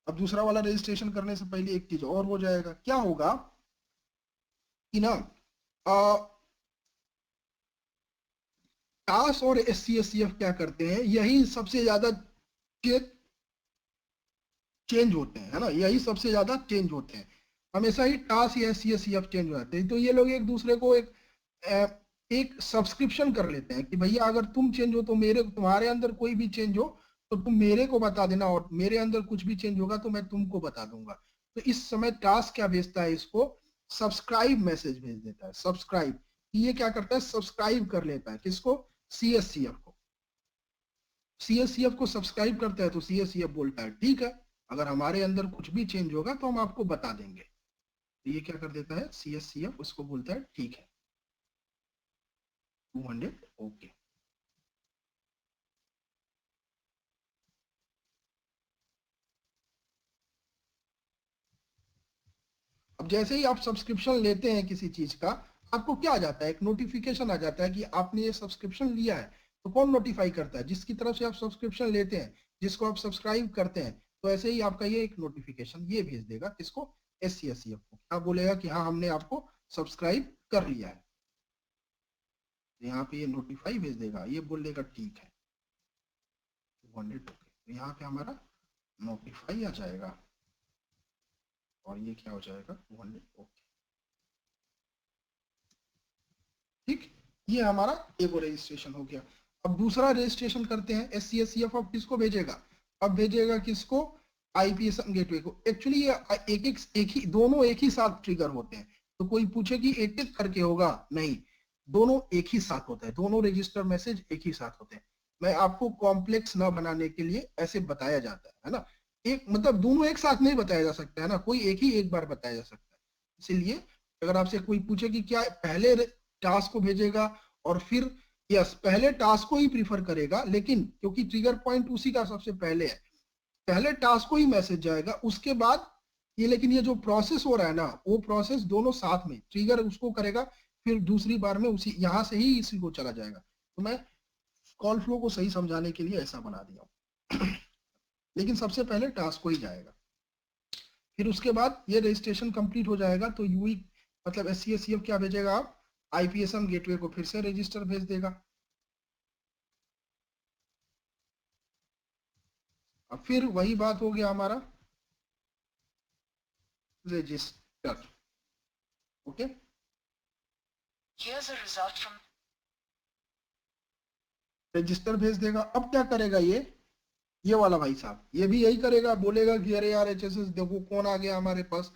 अब दूसरा वाला रजिस्ट्रेशन करने से पहले एक चीज और हो जाएगा, क्या होगा कि ना टास और SCSCF क्या करते हैं, यही सबसे ज्यादा चेंज होते हैं, है ना, यही सबसे ज्यादा चेंज होते हैं। हमेशा ही टास या SCSCF चेंज हो जाते हैं। तो ये लोग एक दूसरे को एक सब्सक्रिप्शन कर लेते हैं कि भैया अगर तुम चेंज हो तो तुम्हारे अंदर कोई भी चेंज हो तो तुम मेरे को बता देना, और मेरे अंदर कुछ भी चेंज होगा तो मैं तुमको बता दूंगा। तो इस समय टास्क क्या भेजता है, इसको सब्सक्राइब मैसेज भेज देता है। सब्सक्राइब, ये क्या करता है, सब्सक्राइब कर लेता है किसको, CSCF को। CSCF को सब्सक्राइब करता है तो CSCF बोलता है ठीक है, अगर हमारे अंदर कुछ भी चेंज होगा तो हम आपको बता देंगे। तो ये क्या कर देता है, CSCF उसको बोलता है ठीक है, 200। ओके, अब जैसे ही आप सब्सक्रिप्शन लेते हैं किसी चीज का, आपको क्या आ जाता है, एक नोटिफिकेशन आ जाता है कि आपने ये सब्सक्रिप्शन लिया है। तो कौन नोटिफाई करता है, जिसकी तरफ से आप सब्सक्रिप्शन लेते हैं, जिसको आप सब्सक्राइब करते हैं। तो ऐसे ही आपका ये एक नोटिफिकेशन ये भेज देगा किसको, SCSCF को। क्या बोलेगा कि हाँ हमने आपको सब्सक्राइब कर लिया है। यहाँ पे ये नोटिफाई भेज देगा, ये बोल देगा ठीक है 200। तो यहाँ पे हमारा नोटिफाई आ जाएगा और ये क्या हो जाएगा 200। ओके, ठीक, ये हमारा एक और रजिस्ट्रेशन हो गया। अब दूसरा रजिस्ट्रेशन करते हैं। SCSCF अब किसको भेजेगा, अब भेजेगा किसको, IPSM गेटवे को। एक्चुअली ये एक ही दोनों एक ही साथ ट्रिगर होते हैं। तो कोई पूछे कि एक एक करके होगा, नहीं, दोनों एक ही साथ होता है, दोनों रजिस्टर मैसेज एक ही साथ होते हैं। मैं आपको कॉम्प्लेक्स ना बनाने के लिए ऐसे बताया जाता है ना, एक मतलब दोनों एक साथ नहीं बताया जा सकता है ना, कोई एक ही एक बार बताया जा सकता है। इसीलिए अगर आपसे कोई पूछे कि क्या पहले टास्क को भेजेगा और फिर, यस पहले टास्क को ही प्रीफर करेगा, लेकिन क्योंकि ट्रिगर पॉइंट उसी का सबसे पहले है, पहले टास्क को ही मैसेज जाएगा, उसके बाद ये। लेकिन ये जो प्रोसेस हो रहा है ना, वो प्रोसेस दोनों साथ में, ट्रिगर उसको करेगा फिर दूसरी बार में उसी यहां से ही इसी को चला जाएगा। तो मैं कॉल फ्लो को सही समझाने के लिए ऐसा बना दिया हूं। लेकिन सबसे पहले टास्क को ही जाएगा, फिर उसके बाद ये रजिस्ट्रेशन कंप्लीट हो जाएगा तो यूई मतलब SCSCF क्या भेजेगा, आप IPSM गेटवे को फिर से रजिस्टर भेज देगा। अब फिर वही बात हो गया हमारा register. Okay, Here's a result from register भेज देगा। अब क्या करेगा ये वाला भाई साहब, ये भी यही करेगा, बोलेगा कि अरे यार HSS देखो कौन आ गया हमारे पास,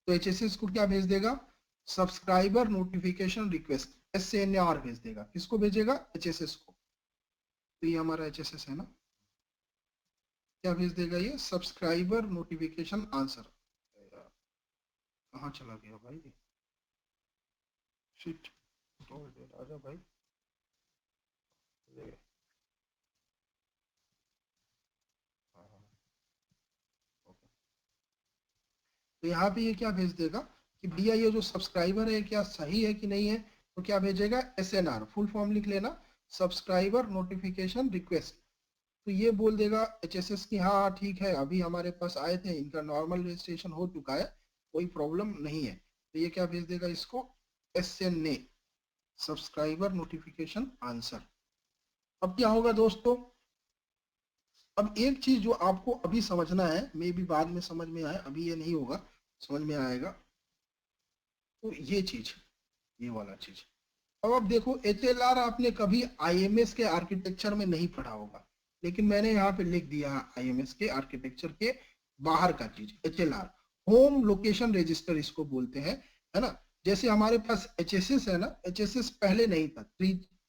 तो HSS को क्या भेज देगा, सब्सक्राइबर नोटिफिकेशन रिक्वेस्ट, SNR भेज देगा। किसको भेजेगा, HSS को। तो ये हमारा HSS है ना, क्या भेज देगा ये, सब्सक्राइबर नोटिफिकेशन आंसर। कहाँ चला गया भाई, शिट, आजा भाई। तो यहाँ पे ये क्या भेज देगा कि भैया ये जो सब्सक्राइबर है क्या सही है कि नहीं है, तो क्या भेजेगा, SNR, फुल फॉर्म लिख लेना, सब्सक्राइबर नोटिफिकेशन रिक्वेस्ट। तो ये बोल देगा HSS की हाँ ठीक है, अभी हमारे पास आए थे, इनका नॉर्मल रजिस्ट्रेशन हो चुका है, कोई प्रॉब्लम नहीं है। तो ये क्या भेज देगा इसको, SNA, सब्सक्राइबर नोटिफिकेशन आंसर। अब क्या होगा दोस्तों, अब एक चीज जो आपको अभी समझना है, मे भी बाद में समझ में आए, अभी ये नहीं होगा, समझ में आएगा। तो ये चीज, ये वाला चीज। अब आप देखो HLR आपने कभी IMS के आर्किटेक्चर में नहीं पढ़ा होगा, लेकिन मैंने यहाँ पे लिख दिया IMS के आर्किटेक्चर के बाहर का चीज, HLR, होम लोकेशन रजिस्टर इसको बोलते हैं, है ना। जैसे हमारे पास HSS है ना, HSS पहले नहीं था,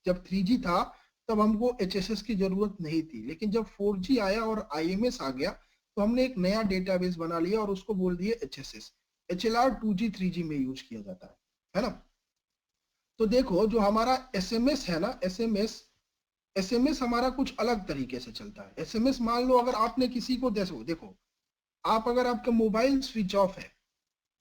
जब 3G था तब हमको HSS की जरूरत नहीं थी, लेकिन जब 4G आया और IMS आ गया तो हमने एक नया डेटाबेस बना लिया और उसको बोल दिए HSS। HLR 2G 3G में यूज किया जाता है ना। तो देखो जो हमारा SMS है ना, SMS हमारा कुछ अलग तरीके से चलता है। SMS मान लो अगर आपने किसी को देखो आप अगर आपका मोबाइल स्विच ऑफ है,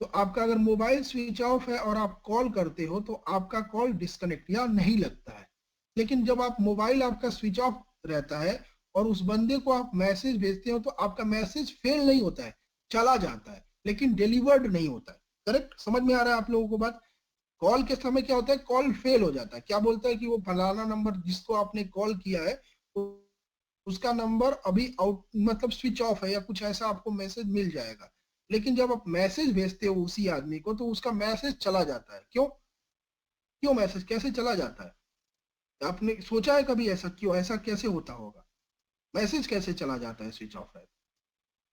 तो आपका अगर मोबाइल स्विच ऑफ है और आप कॉल करते हो तो आपका कॉल डिस्कनेक्ट या नहीं लगता है। लेकिन जब आप मोबाइल आपका स्विच ऑफ रहता है और उस बंदे को आप मैसेज भेजते हो तो आपका मैसेज फेल नहीं होता है, चला जाता है, लेकिन डिलीवर्ड नहीं होता है। करेक्ट, समझ में आ रहा है आप लोगों को बात। कॉल के समय क्या होता है, कॉल फेल हो जाता है, क्या बोलता है कि वो फलाना नंबर जिसको आपने कॉल किया है उसका नंबर अभी आउट, मतलब स्विच ऑफ है या कुछ ऐसा आपको मैसेज मिल जाएगा। लेकिन जब आप मैसेज भेजते हो उसी आदमी को तो उसका मैसेज चला जाता है। क्यों, क्यों मैसेज कैसे चला जाता है, आपने सोचा है कभी ऐसा, क्यों ऐसा कैसे होता होगा, मैसेज कैसे चला जाता है स्विच ऑफ है,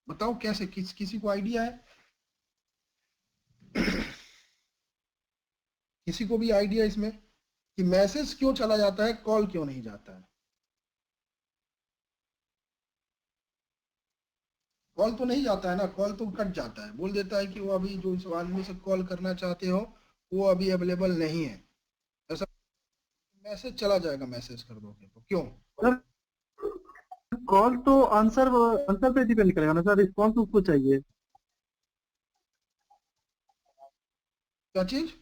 बताओ कैसे, किसी को आइडिया है, किसी को भी आइडिया इसमें कि मैसेज क्यों चला जाता है, कॉल क्यों नहीं जाता है। कॉल तो नहीं जाता है ना, कॉल तो कट जाता है, बोल देता है कि वो अभी जो इस आदमी से कॉल करना चाहते हो वो अभी अवेलेबल नहीं है, ऐसा मैसेज चला जाएगा, मैसेज कर दोगे तो क्यों। सर कॉल तो आंसर आंसर पे डिपेंड करेगा ना सर, रिस्पॉन्स उसको चाहिए। क्या चीज,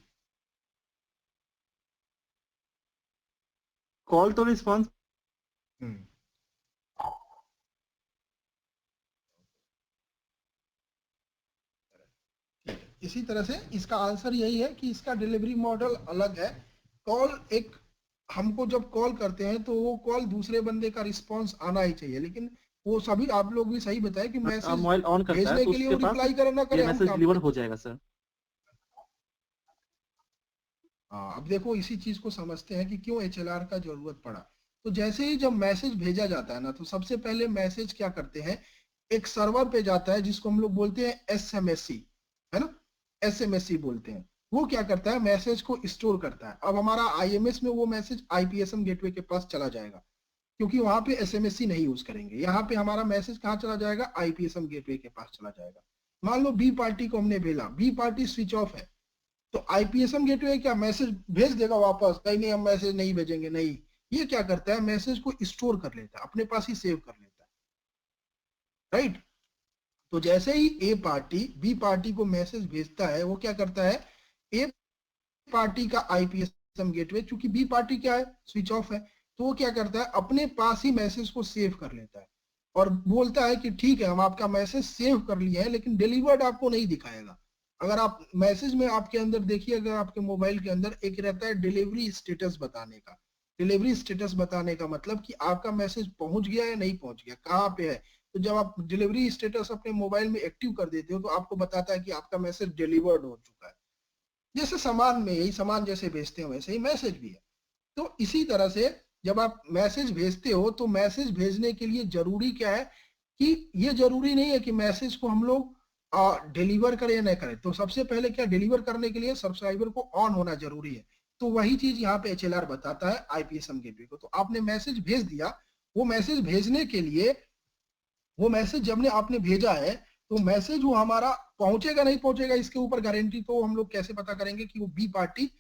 कॉल तो रिस्पॉन्स इसी तरह से इसका आंसर यही है कि इसका डिलीवरी मॉडल अलग है। कॉल एक, हमको जब कॉल करते हैं तो वो कॉल दूसरे बंदे का रिस्पांस आना ही चाहिए, लेकिन वो सभी आप लोग भी सही बताए कि मैसेज मोबाइल ऑन करता है भेजने तो के लिए उसके वो पास रिप्लाई करे ना करे, ये हम मैसेज काम डिलीवर करते हो हैं। जाएगा सर। हाँ, अब देखो इसी चीज को समझते हैं कि क्यों HLR का जरूरत पड़ा। तो जैसे ही जब मैसेज भेजा जाता है ना, तो सबसे पहले मैसेज क्या करते हैं, एक सर्वर पे जाता है जिसको हम लोग बोलते हैं SMSC, है ना, SMSC बोलते हैं। वो क्या करता है, मैसेज को स्टोर करता है। अब हमारा IMS में वो मैसेज IPSM गेटवे के पास चला जाएगा, क्योंकि वहां पे SMSC नहीं यूज करेंगे। यहाँ पे हमारा मैसेज कहाँ चला जाएगा, IPSM गेटवे के पास चला जाएगा। मान लो बी पार्टी को हमने भेजा, बी पार्टी स्विच ऑफ है, तो IPSM गेटवे क्या मैसेज भेज देगा वापस, नहीं नहीं हम मैसेज नहीं भेजेंगे, नहीं, ये क्या करता है, मैसेज को स्टोर कर लेता है, अपने पास ही सेव कर लेता है, राइट। तो जैसे ही ए पार्टी बी पार्टी को मैसेज भेजता है, वो क्या करता है, ए पार्टी का IPSM गेटवे, चूंकि बी पार्टी क्या है, स्विच ऑफ है, तो वो क्या करता है, अपने पास ही मैसेज को सेव कर लेता है और बोलता है कि ठीक है हम आपका मैसेज सेव कर लिए हैं, लेकिन डिलीवर्ड आपको नहीं दिखाएगा। अगर आप मैसेज में आपके अंदर देखिए, अगर आपके मोबाइल के अंदर एक रहता है डिलीवरी स्टेटस बताने का, डिलीवरी स्टेटस बताने का मतलब कि आपका मैसेज पहुंच गया या नहीं पहुंच गया, कहाँ पे है। तो जब आप डिलीवरी स्टेटस अपने मोबाइल में एक्टिव कर देते हो तो आपको बताता है कि आपका मैसेज डिलीवर्ड हो चुका है। जैसे सामान में, यही सामान जैसे भेजते हो वैसे ही मैसेज भी है। तो इसी तरह से जब आप मैसेज भेजते हो तो मैसेज भेजने के लिए जरूरी क्या है कि ये जरूरी नहीं है कि मैसेज को हम लोग डिलीवर करे या नहीं करे, तो सबसे पहले क्या, डिलीवर करने के लिए सब्सक्राइबर को ऑन होना जरूरी है। तो वही चीज यहाँ पे HLR बताता है IPSM गेटवे को। तो आपने मैसेज भेज दिया, वो मैसेज भेजने के लिए, वो मैसेज जब ने आपने भेजा है तो मैसेज वो हमारा पहुंचेगा नहीं पहुंचेगा इसके ऊपर गारंटी तो हम लोग कैसे पता करेंगे कि वो बी पार्टी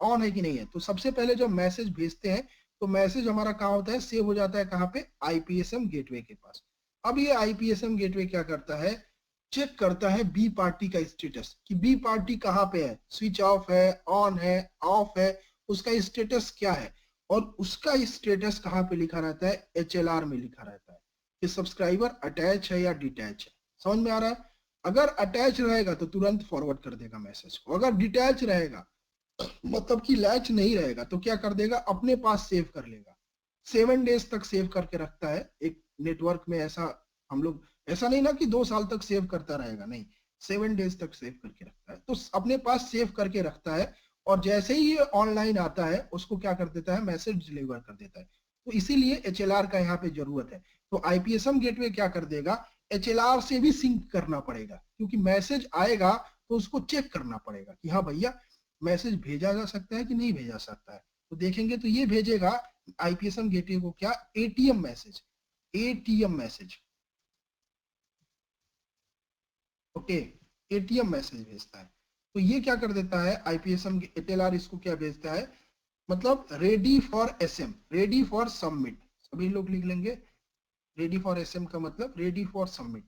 ऑन है कि नहीं है। तो सबसे पहले जब मैसेज भेजते हैं तो मैसेज हमारा कहाँ होता है, सेव हो जाता है कहाँ पे, IPSM गेटवे के पास। अब ये IPSM गेटवे क्या करता है, चेक करता है बी पार्टी का स्टेटस कि बी पार्टी कहाँ पे है, स्विच ऑफ है, ऑन है, ऑफ है, उसका स्टेटस क्या है। और उसका स्टेटस कहाँ पे लिखा रहता है, HLR में लिखा रहता है कि सब्सक्राइबर अटैच है या डिटैच है। समझ में आ रहा है? अगर अटैच रहेगा तो तुरंत फॉरवर्ड कर देगा मैसेज को, अगर डिटैच रहेगा मतलब कि लैच नहीं रहेगा तो क्या कर देगा, अपने पास सेव कर लेगा। 7 डेज तक सेव करके रखता है एक नेटवर्क में। ऐसा हम लोग, ऐसा नहीं ना कि 2 साल तक सेव करता रहेगा, नहीं, 7 डेज तक सेव करके रखता है। तो अपने पास सेव करके रखता है और जैसे ही ये ऑनलाइन आता है उसको क्या कर देता है, मैसेज डिलीवर कर देता है। तो इसीलिए HLR का यहाँ पे जरूरत है। तो IPSM गेटवे क्या कर देगा, HLR से भी सिंक करना पड़ेगा, क्योंकि मैसेज आएगा तो उसको चेक करना पड़ेगा कि हाँ भैया मैसेज भेजा जा सकता है कि नहीं भेजा सकता है। तो देखेंगे तो ये भेजेगा IPSM गेटवे को क्या, ATM message, ATM message, okay, ATM message भेजता है। तो ये क्या कर देता है IPSM HLR, इसको क्या भेजता है, मतलब ready for SM, ready for submit. सभी लोग लिख लेंगे, रेडी फॉर SM का मतलब ready for submit,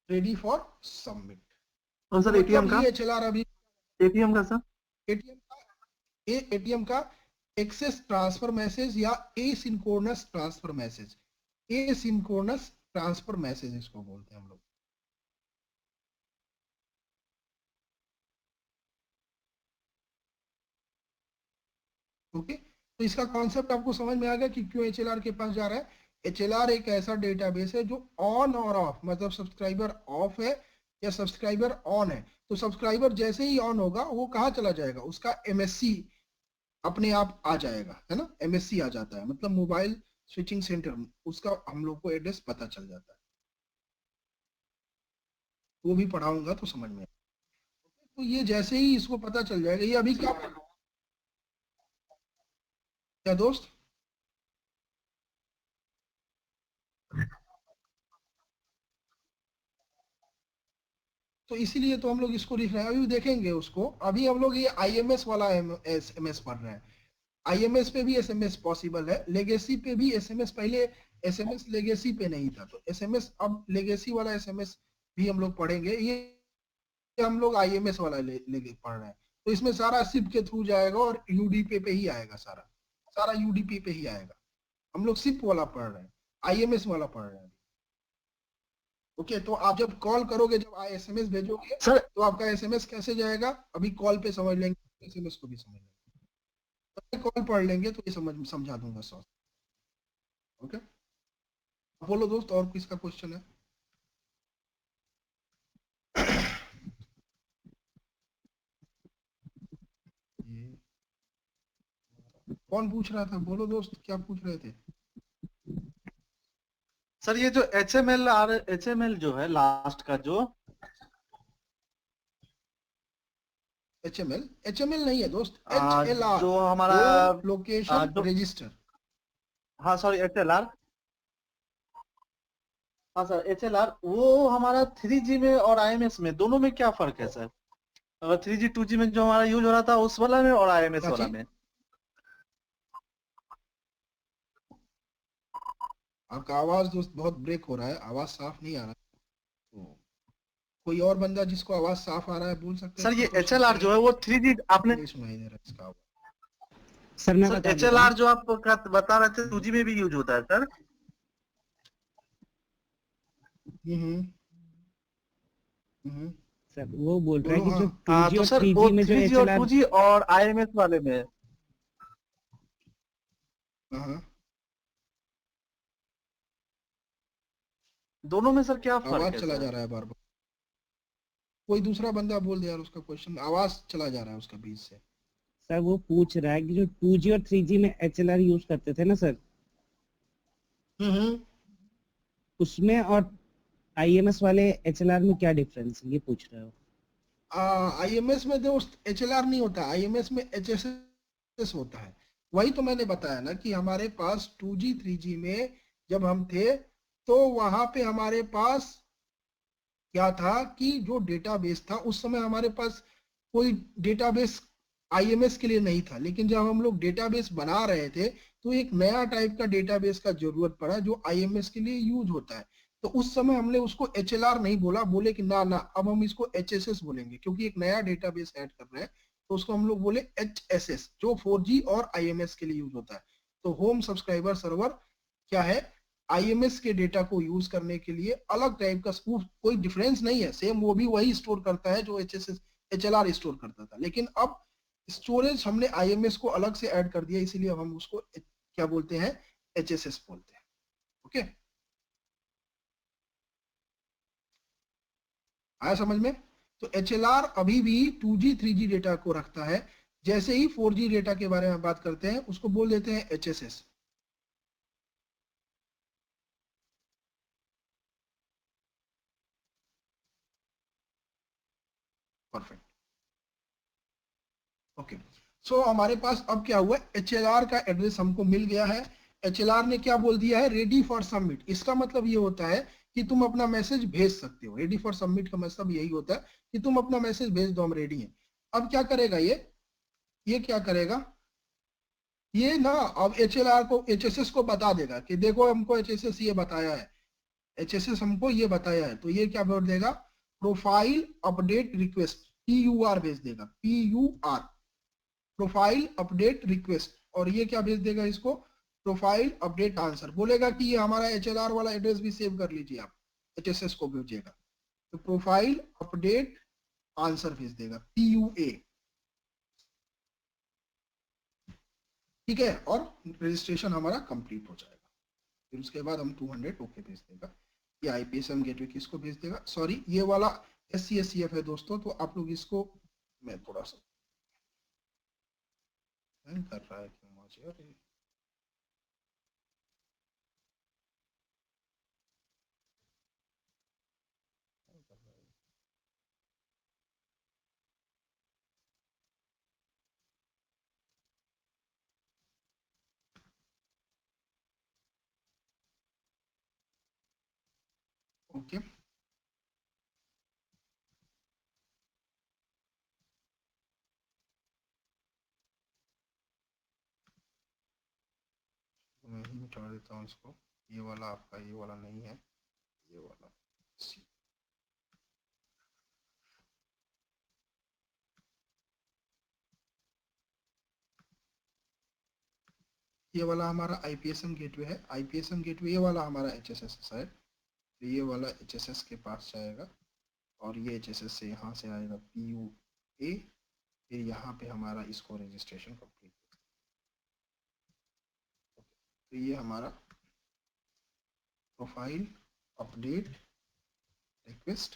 ready for submit. और तो सर एटीएम मतलब का, ये HLR अभी, एटीएम का सर, ATM का, ATM का एक्सेस ट्रांसफर मैसेज या asynchronous transfer message, asynchronous transfer message इसको बोलते हैं हम लोग। ओके, तो इसका कॉन्सेप्ट आपको समझ में आ गया कि क्यों HLR के पास जा रहा है। HLR एक ऐसा डेटाबेस है जो ऑन और ऑफ, मतलब सब्सक्राइबर ऑफ है या सब्सक्राइबर ऑन है, तो सब्सक्राइबर जैसे ही ऑन होगा वो कहाँ चला जाएगा, उसका MSC अपने आप आ जाएगा, है ना, MSC आ जाता है, मतलब मोबाइल स्विचिंग सेंटर, उसका हम लोग को एड्रेस पता चल जाता है। वो भी पढ़ाऊंगा तो समझ में आएगा। तो ये जैसे ही इसको पता चल जाएगा, ये अभी क्या दोस्त, तो इसीलिए तो हम लोग इसको लिख रहे हैं, अभी देखेंगे उसको। अभी हम लोग ये IMS वाला SMS पढ़ रहे हैं। IMS पे भी SMS पॉसिबल है, लेगेसी पे भी SMS, पहले SMS लेगेसी पे नहीं था, तो SMS अब लेगेसी वाला SMS भी हम लोग पढ़ेंगे। ये हम लोग IMS वाला लेके पढ़ रहे हैं, तो इसमें सारा सिप के थ्रू जाएगा और UDP पे ही आएगा, सारा सारा UDP पे ही आएगा। हम लोग सिप वाला पढ़ रहे हैं, IMS वाला पढ़ रहे हैं। ओके, तो आप जब कॉल करोगे, जब SMS भेजोगे सर तो आपका SMS कैसे जाएगा, अभी कॉल पे समझ लेंगे, SMS को भी समझ लेंगे, कॉल पढ़ लेंगे तो ये समझा दूंगा सर। ओके, बोलो दोस्त, और किसका क्वेश्चन है? ये कौन पूछ रहा था, बोलो दोस्त, क्या पूछ रहे थे? सर ये जो HML जो है लास्ट का जो, HML नहीं है दोस्त, HLR, जो हमारा लोकेशन जो, रजिस्टर। हाँ सॉरी HLR, हाँ सर HLR, वो हमारा 3G में और IMS में दोनों में क्या फर्क है सर? अगर 3G 2G में जो हमारा यूज हो रहा था उस वाला में और IMS वाला में। आपका आवाज दोस्त बहुत ब्रेक हो रहा है, आवाज साफ नहीं आ रहा, तो कोई और बंदा जिसको आवाज साफ आ रहा है बोल सकते हैं सर इसका ये क्वेश्चन? HLR जो है वो 3G आपने, नहीं सुनाई दे रहा इसका आवाज। सर मैं सर बता देता HLR हूँ। जो आप बता रहे थे 2G में भी यूज होता है सर। हम्म हम्म, सर वो बोल रहा है बोलो कि हाँ। जो 2G तो और सर वो 3G में जो 3G और HLR, 2G और IMS वाले में हाँ हाँ। दोनों में सर क्या फर्क आवाज है चला सर? जा रहा है बार बार, कोई दूसरा बंदा बोल दे यार उसका क्वेश्चन, आवाज चला जा रहा है उसका बीच से। सर वो पूछ रहा है कि जो 2G और 3G में HLR यूज करते थे ना सर, हम्म। उसमें और IMS वाले HLR में क्या डिफरेंस है, ये पूछ रहे हो? आईएमएस में दोस्त एचएलआर नहीं होता, आईएमएस में एचएसएस होता है। वही तो मैंने बताया ना कि हमारे पास 2G 3G में जब हम थे तो वहां पे हमारे पास क्या था कि जो डेटाबेस था उस समय हमारे पास कोई डेटाबेस आईएमएस के लिए नहीं था, लेकिन जब हम लोग डेटाबेस बना रहे थे तो एक नया टाइप का डेटाबेस का जरूरत पड़ा जो आईएमएस के लिए यूज होता है। तो उस समय हमने उसको एचएलआर नहीं बोला, बोले कि ना ना अब हम इसको एचएसएस बोलेंगे क्योंकि एक नया डेटाबेस ऐड कर रहे हैं। तो उसको हम लोग बोले एचएसएस जो 4G और आईएमएस के लिए यूज होता है। तो होम सब्सक्राइबर सर्वर क्या है, आईएमएस के डेटा को यूज करने के लिए अलग टाइप का कोई डिफरेंस नहीं है, सेम वो भी वही स्टोर करता है जो एचएलआर स्टोर करता था, लेकिन अब स्टोरेज हमने आईएमएस को अलग से ऐड कर दिया, इसीलिए हम उसको क्या बोलते हैं, एचएसएस बोलते हैं। ओके, आया समझ में? तो एचएलआर अभी भी 2G 3G डेटा को रखता है, जैसे ही 4G डेटा के बारे में बात करते हैं उसको बोल देते हैं एचएसएस। परफेक्ट। ओके, सो हमारे पास अब क्या हुआ, एचएलआर का एड्रेस हमको मिल गया है। एचएलआर ने क्या बोल दिया है, रेडी फॉर सबमिट। इसका मतलब ये होता है कि तुम अपना मैसेज भेज सकते हो। रेडी फॉर सबमिट का मतलब यही होता है कि तुम अपना मैसेज भेज दो, हम रेडी हैं। अब क्या करेगा ये क्या करेगा, ये ना अब एचएलआर को एचएसएस को बता देगा कि देखो हमको एचएसएस ये बताया है, एचएसएस हमको ये बताया है। तो ये क्या बोल देगा, प्रोफाइल अपडेट रिक्वेस्ट, PUR भेज देगा, PUR, प्रोफाइल अपडेट रिक्वेस्ट। और ये क्या भेज देगा इसको, प्रोफाइल अपडेट आंसर। बोलेगा कि ये हमारा एचएलआर वाला एड्रेस भी सेव कर लीजिए आप, एचएसएस को भेजिएगा। तो प्रोफाइल अपडेट आंसर भेज देगा, PUA। ठीक है, और रजिस्ट्रेशन हमारा कंप्लीट हो जाएगा। फिर उसके बाद हम 200 ओके भेज देगा। ये IPSM गेटवे किसको भेज देगा, सॉरी ये वाला SCSCF है दोस्तों, तो आप लोग इसको, मैं थोड़ा सा कर रहा है क्यों मुझे, अरे ओके। मैं ही मिटा देता हूँ इसको, ये वाला आपका ये वाला नहीं है, ये वाला ये वाला हमारा IPSM गेटवे है। IPSM गेटवे ये वाला हमारा HSS है। तो ये वाला HSS के पास जाएगा और ये HSS से यहाँ से आएगा PUA। फिर यहाँ पे हमारा इसको रजिस्ट्रेशन कंप्लीट। तो ये हमारा profile update request,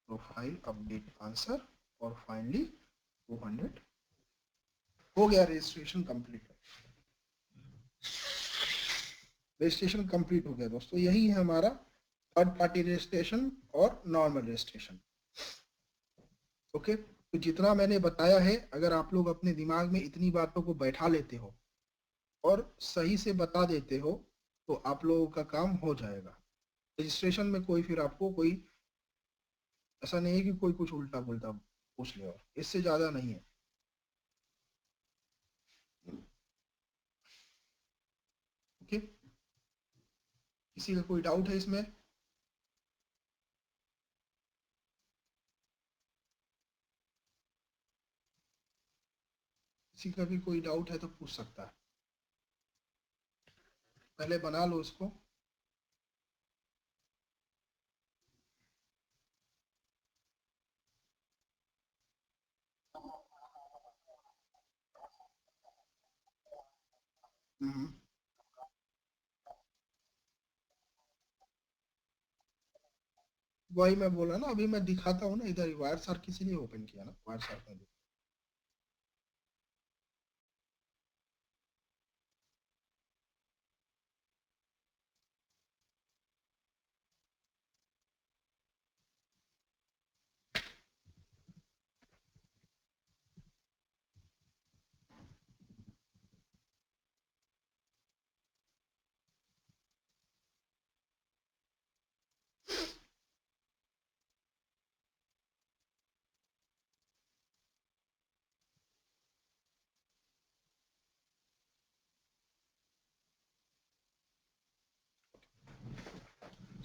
profile update answer, और फाइनली 200 हो गया, रजिस्ट्रेशन कंप्लीट। रजिस्ट्रेशन कंप्लीट हो गया दोस्तों। यही है हमारा थर्ड पार्टी रजिस्ट्रेशन और नॉर्मल रजिस्ट्रेशन। ओके, तो जितना मैंने बताया है, अगर आप लोग अपने दिमाग में इतनी बातों को बैठा लेते हो और सही से बता देते हो तो आप लोगों का काम हो जाएगा। रजिस्ट्रेशन में कोई फिर आपको कोई ऐसा नहीं है कि कोई कुछ उल्टा पुल्टा पूछ ले, और इससे ज्यादा नहीं है। ओके, किसी का कोई डाउट है इसमें? किसी का भी कोई डाउट है तो पूछ सकता है, पहले बना लो इसको। हम्म, वही मैं बोला ना, अभी मैं दिखाता हूँ ना, इधर वायर सार किसी ने ओपन किया ना, वायर सार में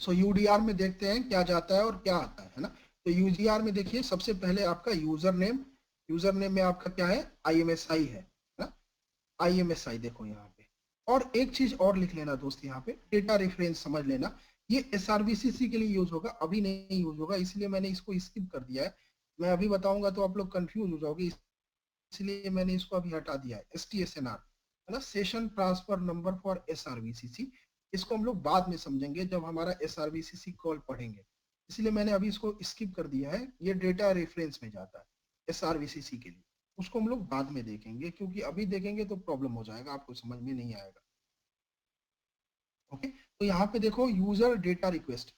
सो यूडीआर में देखते हैं क्या जाता है और क्या आता है ना। तो यूडीआर में देखिए सबसे पहले आपका यूजर नेम में आपका क्या है, IMSI है ना, IMSI देखो यहाँ पे। और एक चीज और लिख लेना दोस्त, यहाँ पे डेटा रेफरेंस समझ लेना, ये SRVCC के लिए यूज होगा, अभी नहीं यूज होगा, इसलिए मैंने इसको स्किप कर दिया है। मैं अभी बताऊंगा तो आप लोग कंफ्यूज हो जाओगे, इसलिए मैंने इसको अभी हटा दिया है। STSNR है ना, session transfer number for SRVCC, इसको हम लोग बाद में समझेंगे जब हमारा SRVCC कॉल पढ़ेंगे, इसलिए मैंने अभी इसको स्किप कर दिया है। ये डेटा रेफरेंस में जाता है SRVCC के लिए, उसको हम लोग बाद में देखेंगे, क्योंकि अभी देखेंगे तो प्रॉब्लम हो जाएगा, आपको समझ में नहीं आएगा। ओके, तो यहाँ पे देखो यूजर डेटा रिक्वेस्ट,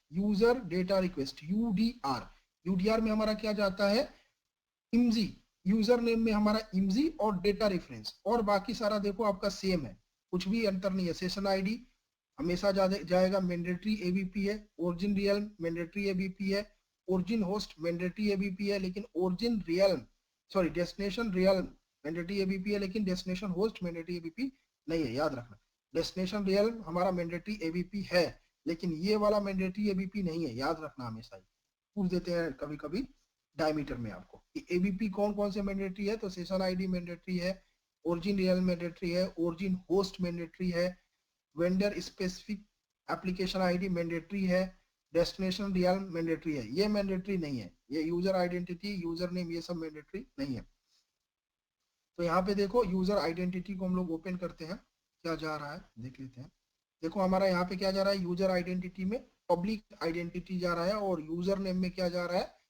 UDR में हमारा क्या जाता है, IMSI, यूजर नेम में हमारा IMSI और डेटा रेफरेंस, और बाकी सारा देखो आपका सेम है, कुछ भी अंतर नहीं है। सेशन आईडी हमेशा जाएगा, मैंडेटरी ABP है, ओरिजिन रियल मैंडेटरी ABP है, ओरिजिन होस्ट मैंडेटरी ABP है, लेकिन डेस्टिनेशन रियल मैंडेटरी ABP है, लेकिन डेस्टिनेशन होस्ट मैंडेटरी ABP नहीं है, याद रखना। डेस्टिनेशन रियल हमारा मैंडेटरी ABP है, लेकिन ये वाला मैंडेटरी ABP नहीं है, याद रखना, हमेशा ही पूछ देते हैं कभी कभी डायमीटर में आपको कि ABP कौन कौन से मैंडेटरी है, तो सेशन आईडी मैंडेटरी है, ओरिजिन रियल मैंडेटरी है, ओरिजिन होस्ट मैंडेटरी है, vendor specific application ID mandatory है, डेस्टिनेशन रियल मैंडेटरी है, ये मैंडेटरी नहीं है, ये यूजर आइडेंटिटी, यूजर नेम, ये सब मैंडेटरी नहीं है। तो यहाँ पे देखो यूजर आइडेंटिटी को हम लोग ओपन करते हैं, क्या जा रहा है देख लेते हैं। देखो हमारा यहाँ पे क्या जा रहा है, यूजर आइडेंटिटी में पब्लिक आइडेंटिटी जा रहा है, और यूजर नेम में क्या जा रहा है,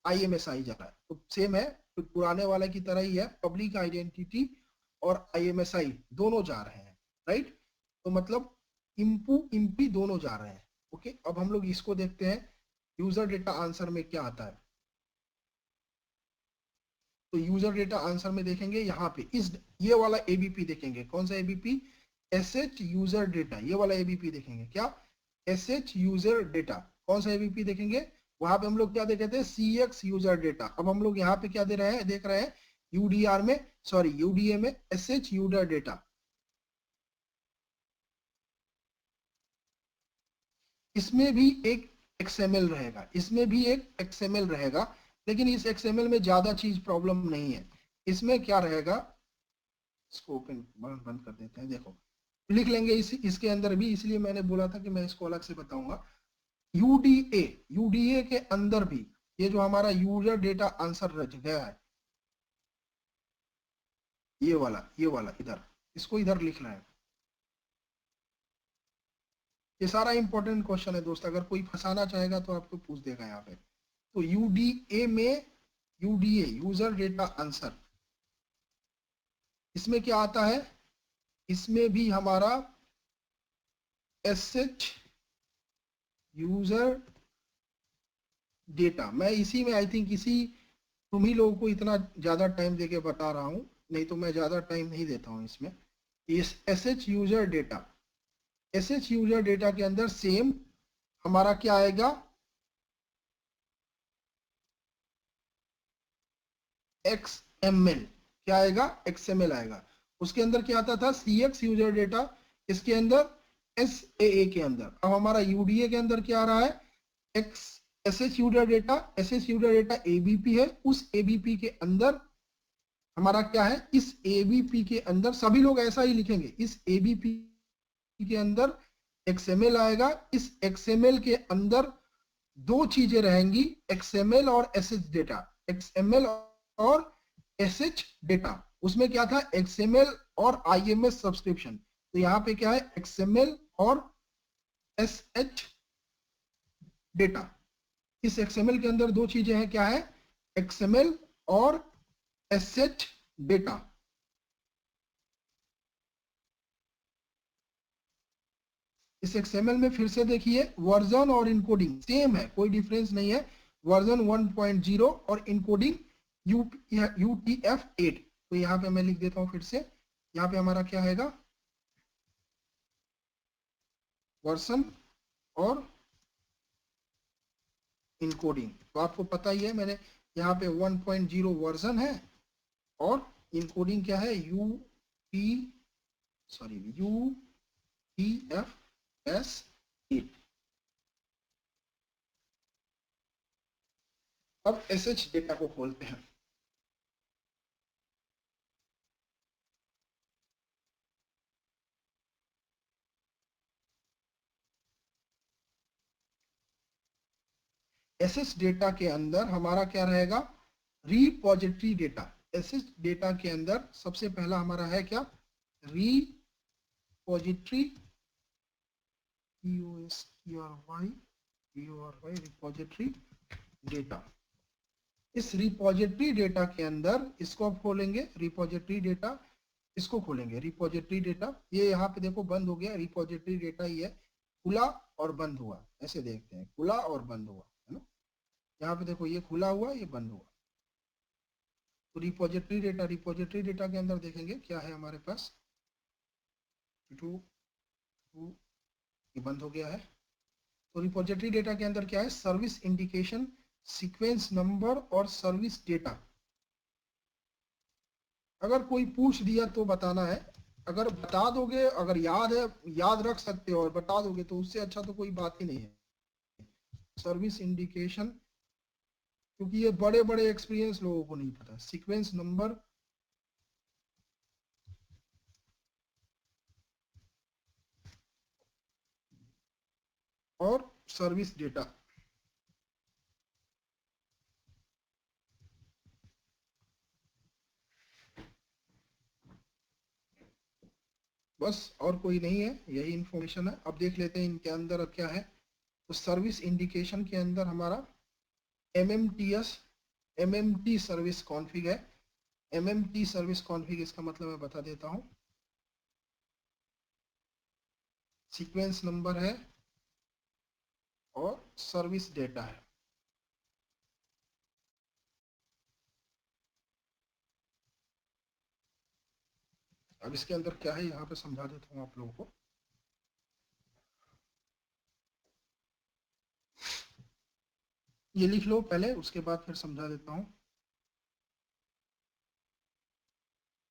IMSI जा रहा है। तो सेम है, तो पुराने वाले की तरह ही है, पब्लिक आइडेंटिटी और IMSI दोनों जा रहे हैं, राइट। तो मतलब IMPI दोनों जा रहे हैं। ओके, अब हम लोग इसको देखते हैं, यूजर डेटा आंसर में क्या आता है। तो यूजर डेटा आंसर में देखेंगे यहाँ पे ये वाला ABP देखेंगे, कौन सा ABP, SH यूजर डेटा, ये वाला ABP देखेंगे, क्या SH यूजर डेटा, कौन सा ABP देखेंगे, वहां पे हम लोग क्या देखे थे, CX यूजर डेटा। अब हम लोग यहाँ पे क्या देख रहे हैं UDA में SH यूजर डेटा। इसमें भी एक XML रहेगा, लेकिन इस XML में ज्यादा चीज प्रॉब्लम नहीं है। इसमें क्या रहेगा, इसको ओपन बंद कर देते हैं, देखो लिख लेंगे इसके अंदर भी, इसलिए मैंने बोला था कि मैं इसको अलग से बताऊंगा। UDA के अंदर भी ये जो हमारा यूजर डेटा आंसर रच गया है, ये वाला इधर, इसको इधर लिखना है। ये सारा इंपॉर्टेंट क्वेश्चन है दोस्त, अगर कोई फंसाना चाहेगा तो आपको पूछ देगा यहाँ पे। तो UDA में यूजर डेटा आंसर, इसमें क्या आता है, इसमें भी हमारा SH यूजर डेटा। मैं इसी में आई थिंक तुम ही लोगों को इतना ज्यादा टाइम देके बता रहा हूं, नहीं तो मैं ज्यादा टाइम नहीं देता हूं इसमें। इस SH यूजर डेटा के अंदर सेम हमारा क्या आएगा, XML, क्या आएगा, XML आएगा। उसके अंदर क्या आता था, CX यूजर डेटा, इसके अंदर SAA के अंदर। अब हमारा UDA के अंदर क्या आ रहा है, SH यूजर डेटा ABP है, उस ABP के अंदर हमारा क्या है, इस ABP के अंदर सभी लोग ऐसा ही लिखेंगे, इस ABP के अंदर XML आएगा। इस XML के अंदर दो चीजें रहेंगी, XML और SH डेटा, XML और SH डेटा। उसमें क्या था, XML और IMS सब्सक्रिप्शन। तो यहाँ पे क्या है, XML और SH डेटा। इस XML के अंदर दो चीजें हैं, क्या है, XML और SH डेटा। इस XML में फिर से देखिए, वर्जन और इनकोडिंग सेम है, कोई डिफरेंस नहीं है। वर्जन 1.0 और इनकोडिंग UTF-8। तो यहाँ पे मैं लिख देता हूँ फिर से, यहाँ पे हमारा क्या है, वर्जन और इनकोडिंग। तो आपको पता ही है, मैंने यहाँ पे 1.0 वर्जन है और इनकोडिंग क्या है, UTF-8। अब एसएच डेटा को खोलते हैं। एसएच डेटा के अंदर हमारा क्या रहेगा, रिपोजिटरी डेटा। एसएच डेटा के अंदर सबसे पहला हमारा है क्या, रिपोजिटरी, रिपोजिटरी डेटा। इस रिपोजिटरी डेटा के अंदर इसको आप खोलेंगे, रिपोजिटरी डेटा इसको खोलेंगे, रिपोजिटरी डेटा। ये यहाँ पे देखो बंद हो गया, रिपोजिटरी डेटा ही है, खुला और बंद हुआ, ऐसे देखते हैं, खुला और बंद हुआ है ना। यहाँ पे देखो ये खुला हुआ, ये बंद हुआ। तो रिपोजिटरी डेटा, रिपोजिटरी डेटा के अंदर देखेंगे क्या है हमारे पास, ये बंद हो गया है। तो रिपोजिटरी डेटा के अंदर क्या है, सर्विस इंडिकेशन, सीक्वेंस नंबर और सर्विस डेटा। अगर कोई पूछ दिया तो बताना है, अगर बता दोगे, अगर याद है, याद रख सकते हो और बता दोगे तो उससे अच्छा तो कोई बात ही नहीं है। सर्विस इंडिकेशन, क्योंकि ये बड़े बड़े एक्सपीरियंस लोगों को नहीं पता। सीक्वेंस नंबर और सर्विस डेटा। बस और कोई नहीं है, यही इंफॉर्मेशन है। अब देख लेते हैं इनके अंदर अब क्या है। तो सर्विस इंडिकेशन के अंदर हमारा MMTS, MMT सर्विस कॉन्फ़िग है। MMT सर्विस कॉन्फ़िग इसका मतलब मैं बता देता हूं, सीक्वेंस नंबर है और सर्विस डेटा है। अब इसके अंदर क्या है यहाँ पे समझा देता हूँ आप लोगों को। ये लिख लो पहले, उसके बाद फिर समझा देता हूँ।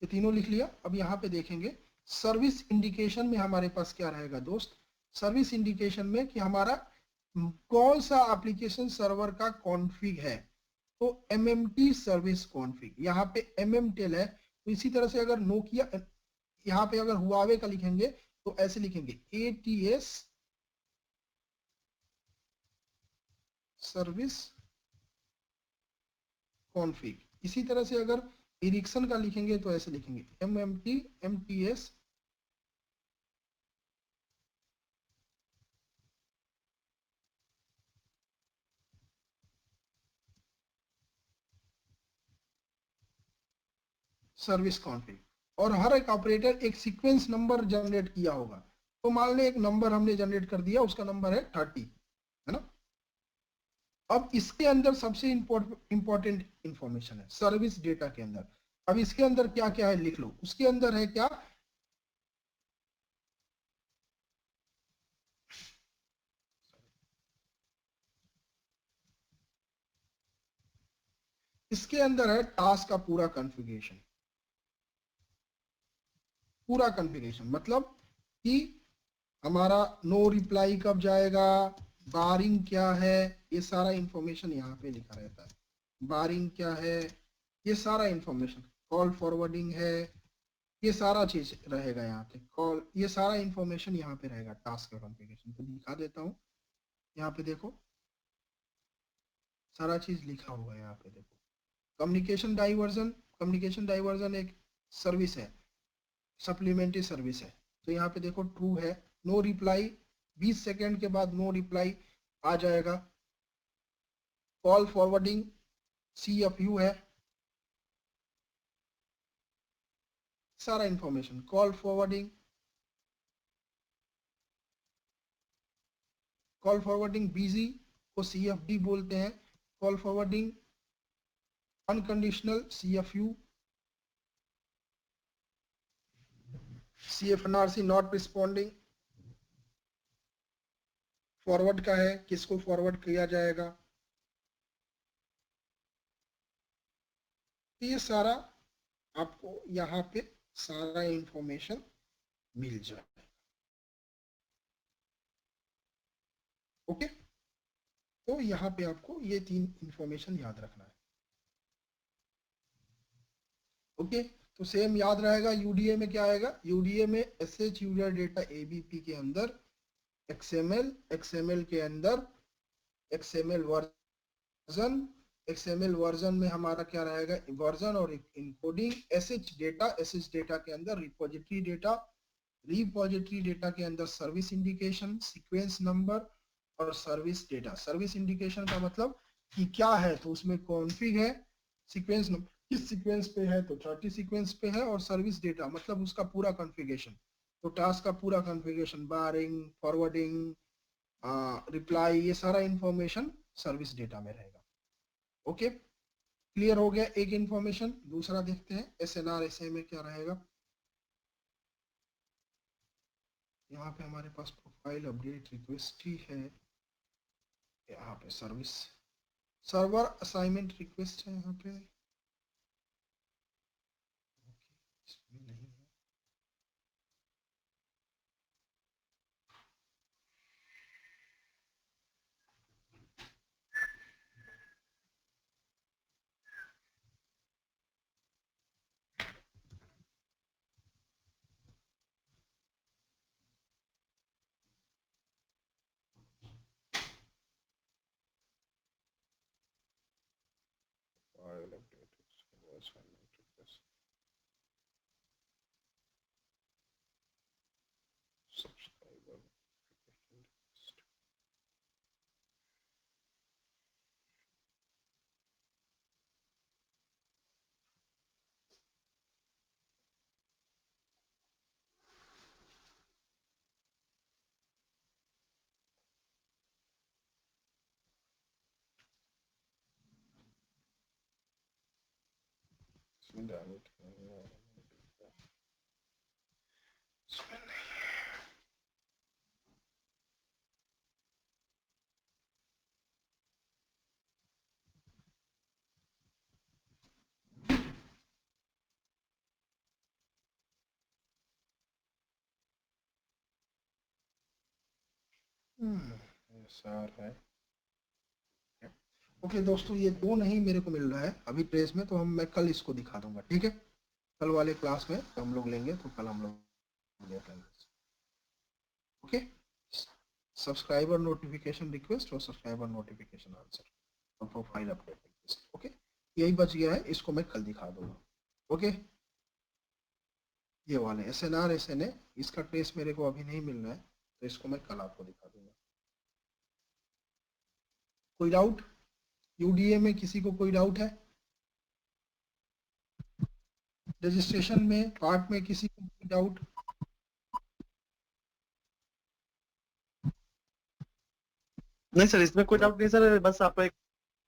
ये तीनों लिख लिया। अब यहाँ पे देखेंगे सर्विस इंडिकेशन में हमारे पास क्या रहेगा दोस्त, सर्विस इंडिकेशन में कि हमारा कौन सा एप्लीकेशन सर्वर का कॉन्फ़िग है। तो MMT सर्विस कॉन्फ़िग, यहाँ पे MMTEL है। तो इसी तरह से अगर नोकिया, यहाँ पे अगर हुआवे का लिखेंगे तो ऐसे लिखेंगे ATS सर्विस कॉन्फ़िग। इसी तरह से अगर एरिक्सन का लिखेंगे तो ऐसे लिखेंगे MMT MTS सर्विस कॉन्फ़िग। और हर एक ऑपरेटर एक सीक्वेंस नंबर जनरेट किया होगा। तो मान लें एक नंबर हमने जनरेट कर दिया, उसका नंबर है 30, है ना। अब इसके अंदर सबसे इंपॉर्टेंट इंफॉर्मेशन है सर्विस डेटा के अंदर। अब इसके अंदर क्या क्या है लिख लो। उसके अंदर है क्या, इसके अंदर है टास्क का पूरा कॉन्फ़िगरेशन। पूरा कॉन्फ़िगरेशन मतलब कि हमारा नो रिप्लाई कब जाएगा, बारिंग क्या है, ये सारा इंफॉर्मेशन यहाँ पे लिखा रहता है। बारिंग क्या है, ये सारा इंफॉर्मेशन, कॉल फॉरवर्डिंग है, ये सारा चीज रहेगा यहाँ पे। कॉल, ये सारा इंफॉर्मेशन यहाँ पे रहेगा। टास्क का कॉन्फ़िगरेशन तो दिखा देता हूँ, यहाँ पे देखो सारा चीज लिखा हुआ है। यहाँ पे देखो कम्युनिकेशन डाइवर्जन, कम्युनिकेशन डाइवर्जन एक सर्विस है, सप्लीमेंट्री सर्विस है। तो यहाँ पे देखो ट्रू है, नो रिप्लाई 20 सेकेंड के बाद नो रिप्लाई आ जाएगा। कॉल फॉरवर्डिंग CFU है, सारा information. Call forwarding, call forwarding busy को CFD बोलते हैं। Call forwarding unconditional CFU, CFNRC not responding. Forward का है, किसको फॉरवर्ड किया जाएगा। तो ये सारा आपको यहाँ पे सारा इंफॉर्मेशन मिल जाए। ओके, तो यहाँ पे आपको ये 3 इंफॉर्मेशन याद रखना है। ओके, तो सेम याद रहेगा। यूडीए में क्या आएगा? यूडीए में एसएच यूजर डेटा एबीपी के अंदर एक्सएमएल, एक्सएमएल के अंदर एक्सएमएल वर्जन, एक्सएमएल वर्जन में हमारा क्या रहेगा? वर्जन और encoding. SH data, SH data के अंदर रिपोजिटरी डेटा, रिपोजिटरी डेटा के अंदर सर्विस इंडिकेशन, सीक्वेंस नंबर और सर्विस डेटा। सर्विस इंडिकेशन का मतलब कि क्या है, तो उसमें कॉन्फ़िग है, सीक्वेंस नंबर किस सीक्वेंस पे है, तो 30 सीक्वेंस पे है, और सर्विस डेटा मतलब उसका पूरा कॉन्फ़िगरेशन, तो टास्क का पूरा कॉन्फ़िगरेशन, बारिंग, फॉरवर्डिंग, रिप्लाई, ये सारा इंफॉर्मेशन सर्विस डेटा में रहेगा। ओके, क्लियर हो गया एक इंफॉर्मेशन। दूसरा देखते हैं एसएनआर एसए में क्या रहेगा। यहाँ पे हमारे पास प्रोफाइल अपडेट रिक्वेस्ट ही है, यहाँ पे सर्विस सर्वर असाइनमेंट रिक्वेस्ट है यहाँ पे। ओके, इसमें नहीं है। File update server assignment request. Subscriber request. इसमें डालो तो नहीं आ रहा। इसमें नहीं। SR है। ओके दोस्तों, ये दो नहीं मेरे को मिल रहा है अभी ट्रेस में, तो मैं कल इसको दिखा दूंगा, ठीक है? कल वाले क्लास में हम लोग लेंगे, तो कल हम लोग देख लेंगे। ओके, सब्सक्राइबर नोटिफिकेशन रिक्वेस्ट और सब्सक्राइबर नोटिफिकेशन आंसर और प्रोफाइल अपडेट रिक्वेस्ट। ओके, यही बच गया है, इसको मैं कल दिखा दूंगा। ओके, ये वाले एसएनआर एसएनए, इसका ट्रेस मेरे को अभी नहीं मिल रहा है, तो इसको मैं कल आपको दिखा दूंगा। कोई डाउट? यूडीए में किसी को कोई डाउट है? रजिस्ट्रेशन में पार्ट में किसी को कोई डाउट? नहीं सर, इसमें कोई डाउट नहीं सर, बस आप एक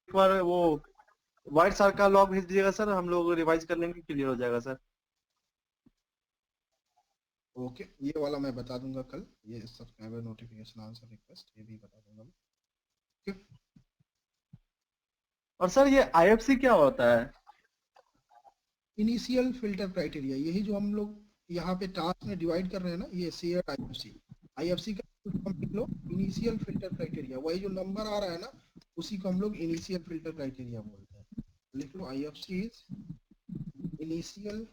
बार वो व्हाइट सर का लॉग भेज दीजिएगा सर, हम लोग रिवाइज कर लेंगे, क्लियर हो जाएगा सर। ओके, ये वाला मैं बता दूंगा कल, ये सब्सक्राइबर नोटिफिकेशन आंसर रिक्वेस्ट, ये भी बता दूंगा मैं। ठीक, और सर ये आईएफसी क्या होता है? इनिशियल फिल्टर क्राइटेरिया, यही जो हम लोग यहाँ पे टास्क में डिवाइड कर रहे हैं ना, ये शेयर आईएफसी। आईएफसी का हम लिख लो इनिशियल फिल्टर क्राइटेरिया, वही जो नंबर आ रहा है ना, उसी को हम लोग इनिशियल फिल्टर क्राइटेरिया बोलते हैं। लिख लो IFC is initial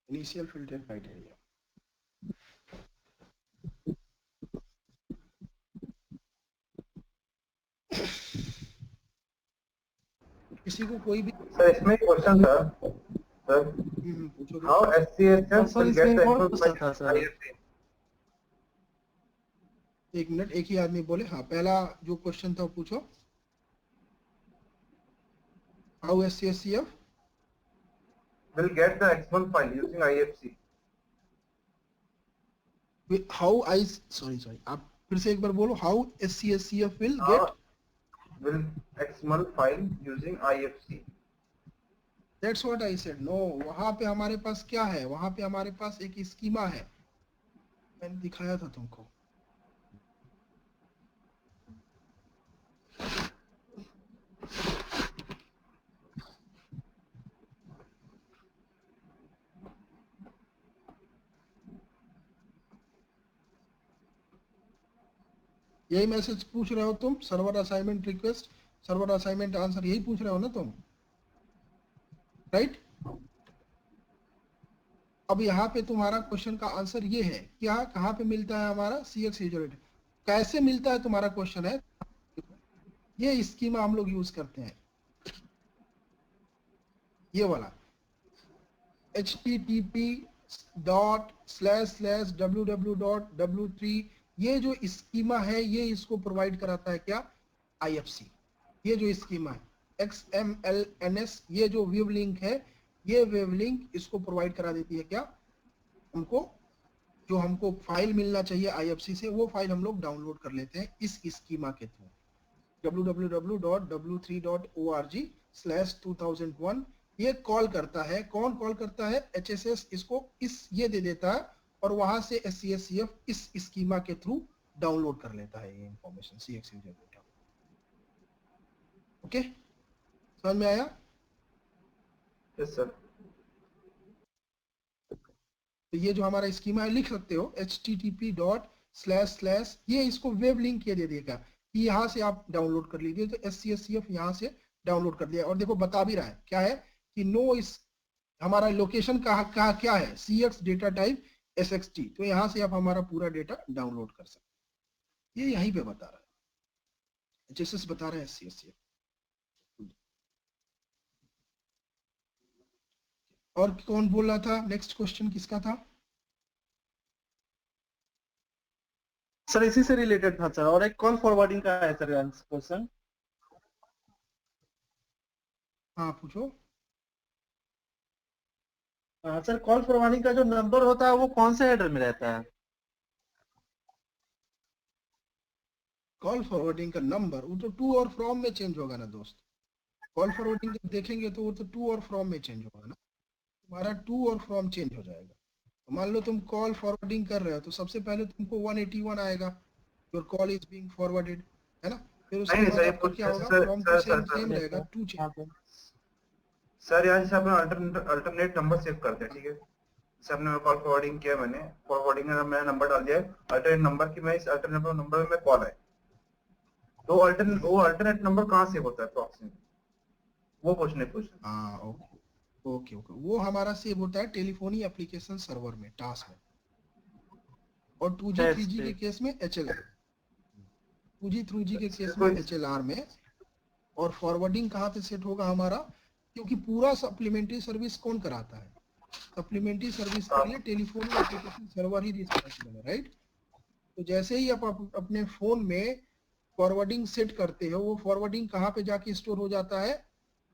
initial filter criteria. किसी को कोई भी सर इसमें क्वेश्चन था सर, पूछोगे? हाउ SCHF सर will इसमें get the एक और actual क्वेश्चन था सर। IFC? एक मिनट, एक ही आदमी बोले। हाँ, पहला जो क्वेश्चन था वो पूछो। How SCSCF will get the XML file using IFC? How I sorry आप फिर से एक बार बोलो। How SCSCF will How get, will XML file using IFC? That's what I said. No, वहां पे हमारे पास क्या है? वहां पे हमारे पास एक स्कीमा है, मैंने दिखाया था तुमको। यही मैसेज पूछ रहे हो तुम, server assignment request, server assignment answer, यही पूछ रहे हो ना तुम, राइट? अब यहाँ पे तुम्हारा क्वेश्चन का आंसर ये है, क्या कहाँ पे मिलता है हमारा CX यूजर आईडी, कैसे मिलता है तुम्हारा क्वेश्चन है। ये स्कीमा हम लोग यूज करते हैं, ये वाला http://www.w3, ये जो स्कीमा है ये इसको प्रोवाइड कराता है क्या, IFC। ये जो स्कीमा है XMLNS, ये जो वेव लिंक है, ये वेव लिंक इसको प्रोवाइड करा देती है क्या हमको, जो हमको फाइल मिलना चाहिए IFC से, वो फाइल हम लोग डाउनलोड कर लेते हैं इस स्कीमा के थ्रू। www.w3.org/2001, ये कॉल करता है, कौन कॉल करता है, HSS इसको इस ये दे देता है और वहां से SCSCF इस स्कीमा के थ्रू डाउनलोड कर लेता है ये information CX user data. Okay, समझ में आया? Yes sir. तो ये जो हमारा स्कीमा है लिख सकते हो http:// ये इसको वेब लिंक ये दे देगा कि यहाँ से आप डाउनलोड कर लीजिए, तो SCSCF यहाँ से डाउनलोड कर लिया और देखो बता भी रहा है क्या है कि नो इस हमारा लोकेशन कहाँ क्या है, CX डेटा टाइप SXT, तो यहाँ से आप हमारा पूरा डेटा डाउनलोड कर सकते हैं। ये यहीं पे बता रहा है, HSS बता रहा है SCSCF। और कौन बोल रहा था, नेक्स्ट क्वेश्चन किसका था? सर इसी से रिलेटेड था सर, और एक कॉल फॉरवर्डिंग का है सर क्वेश्चन। हाँ पूछो। हाँ सर, कॉल फॉरवर्डिंग का जो नंबर होता है वो कौन से हेडर में रहता है? कॉल फॉरवर्डिंग का नंबर वो तो टू और फ्रॉम में चेंज होगा ना दोस्त। कॉल फॉरवर्डिंग जब देखेंगे तो वो तो टू और फ्रॉम में चेंज होगा ना, तुम्हारा टू और फ्रॉम चेंज हो जाएगा। तो मान लो तुम कॉल फॉरवर्डिंग कर रहे हो तो सबसे पहले तुमको 181 आएगा, your call is being forwarded, है ना? फिर उसके नहीं बाद सर, ये आपका कुछ क्या ऐसे होगा, sir from to sir same sir sir same रहेगा, टू चेंज। सर यहाँ जैसे आपने अल्टरनेट नंबर सेव करते हैं, ठीक है? जैसे आपने कॉल फॉरवर्डिंग किया, मैंने फॉरवर्डिंग में मैंने नंबर डाल दिया है अल्टरनेट नंबर की, मैं इस अल्टरनेट नंबर में कॉल है, तो अल्टरनेट नंबर कहाँ सेव होता है अप्रॉक्सीमेटली, वो क्वेश्चन पूछना। हाँ ओके ओके ओके, वो हमारा सेव होता है टेलीफोनी एप्लीकेशन सर्वर में, टास्क में। और 2G 3G के केस में HLR, 2G 3G के केस में HLR में। और फॉरवर्डिंग कहाँ पे सेट होगा हमारा, क्योंकि पूरा सप्लीमेंट्री सर्विस कौन कराता है, सप्लीमेंट्री सर्विस के लिए टेलीफोनी एप्लीकेशन सर्वर ही रिस्पांसिबल है, राइट? तो जैसे ही आप अपने फोन में फॉरवर्डिंग सेट करते हो, वो फॉरवर्डिंग कहाँ पे जाके स्टोर हो जाता है,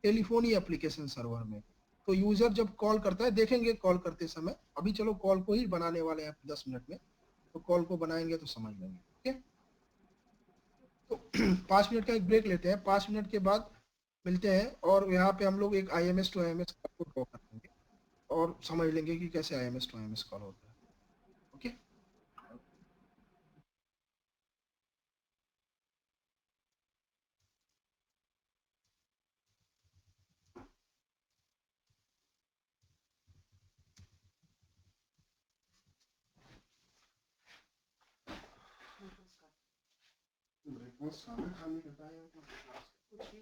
टेलीफोनी एप्लीकेशन सर्वर में। तो यूजर जब कॉल करता है, देखेंगे कॉल करते समय, अभी चलो कॉल को ही बनाने वाले हैं 10 मिनट में, तो कॉल को बनाएंगे तो समझ लेंगे। ठीक है, तो 5 मिनट का एक ब्रेक लेते हैं, 5 मिनट के बाद मिलते हैं और यहाँ पे हम लोग एक IMS टू IMS को ड्रॉ करेंगे और समझ लेंगे कि कैसे IMS टू IMS कॉल होता है। ओके, ब्रेकफास्ट खाना खाने का टाइम है तो कुछ ही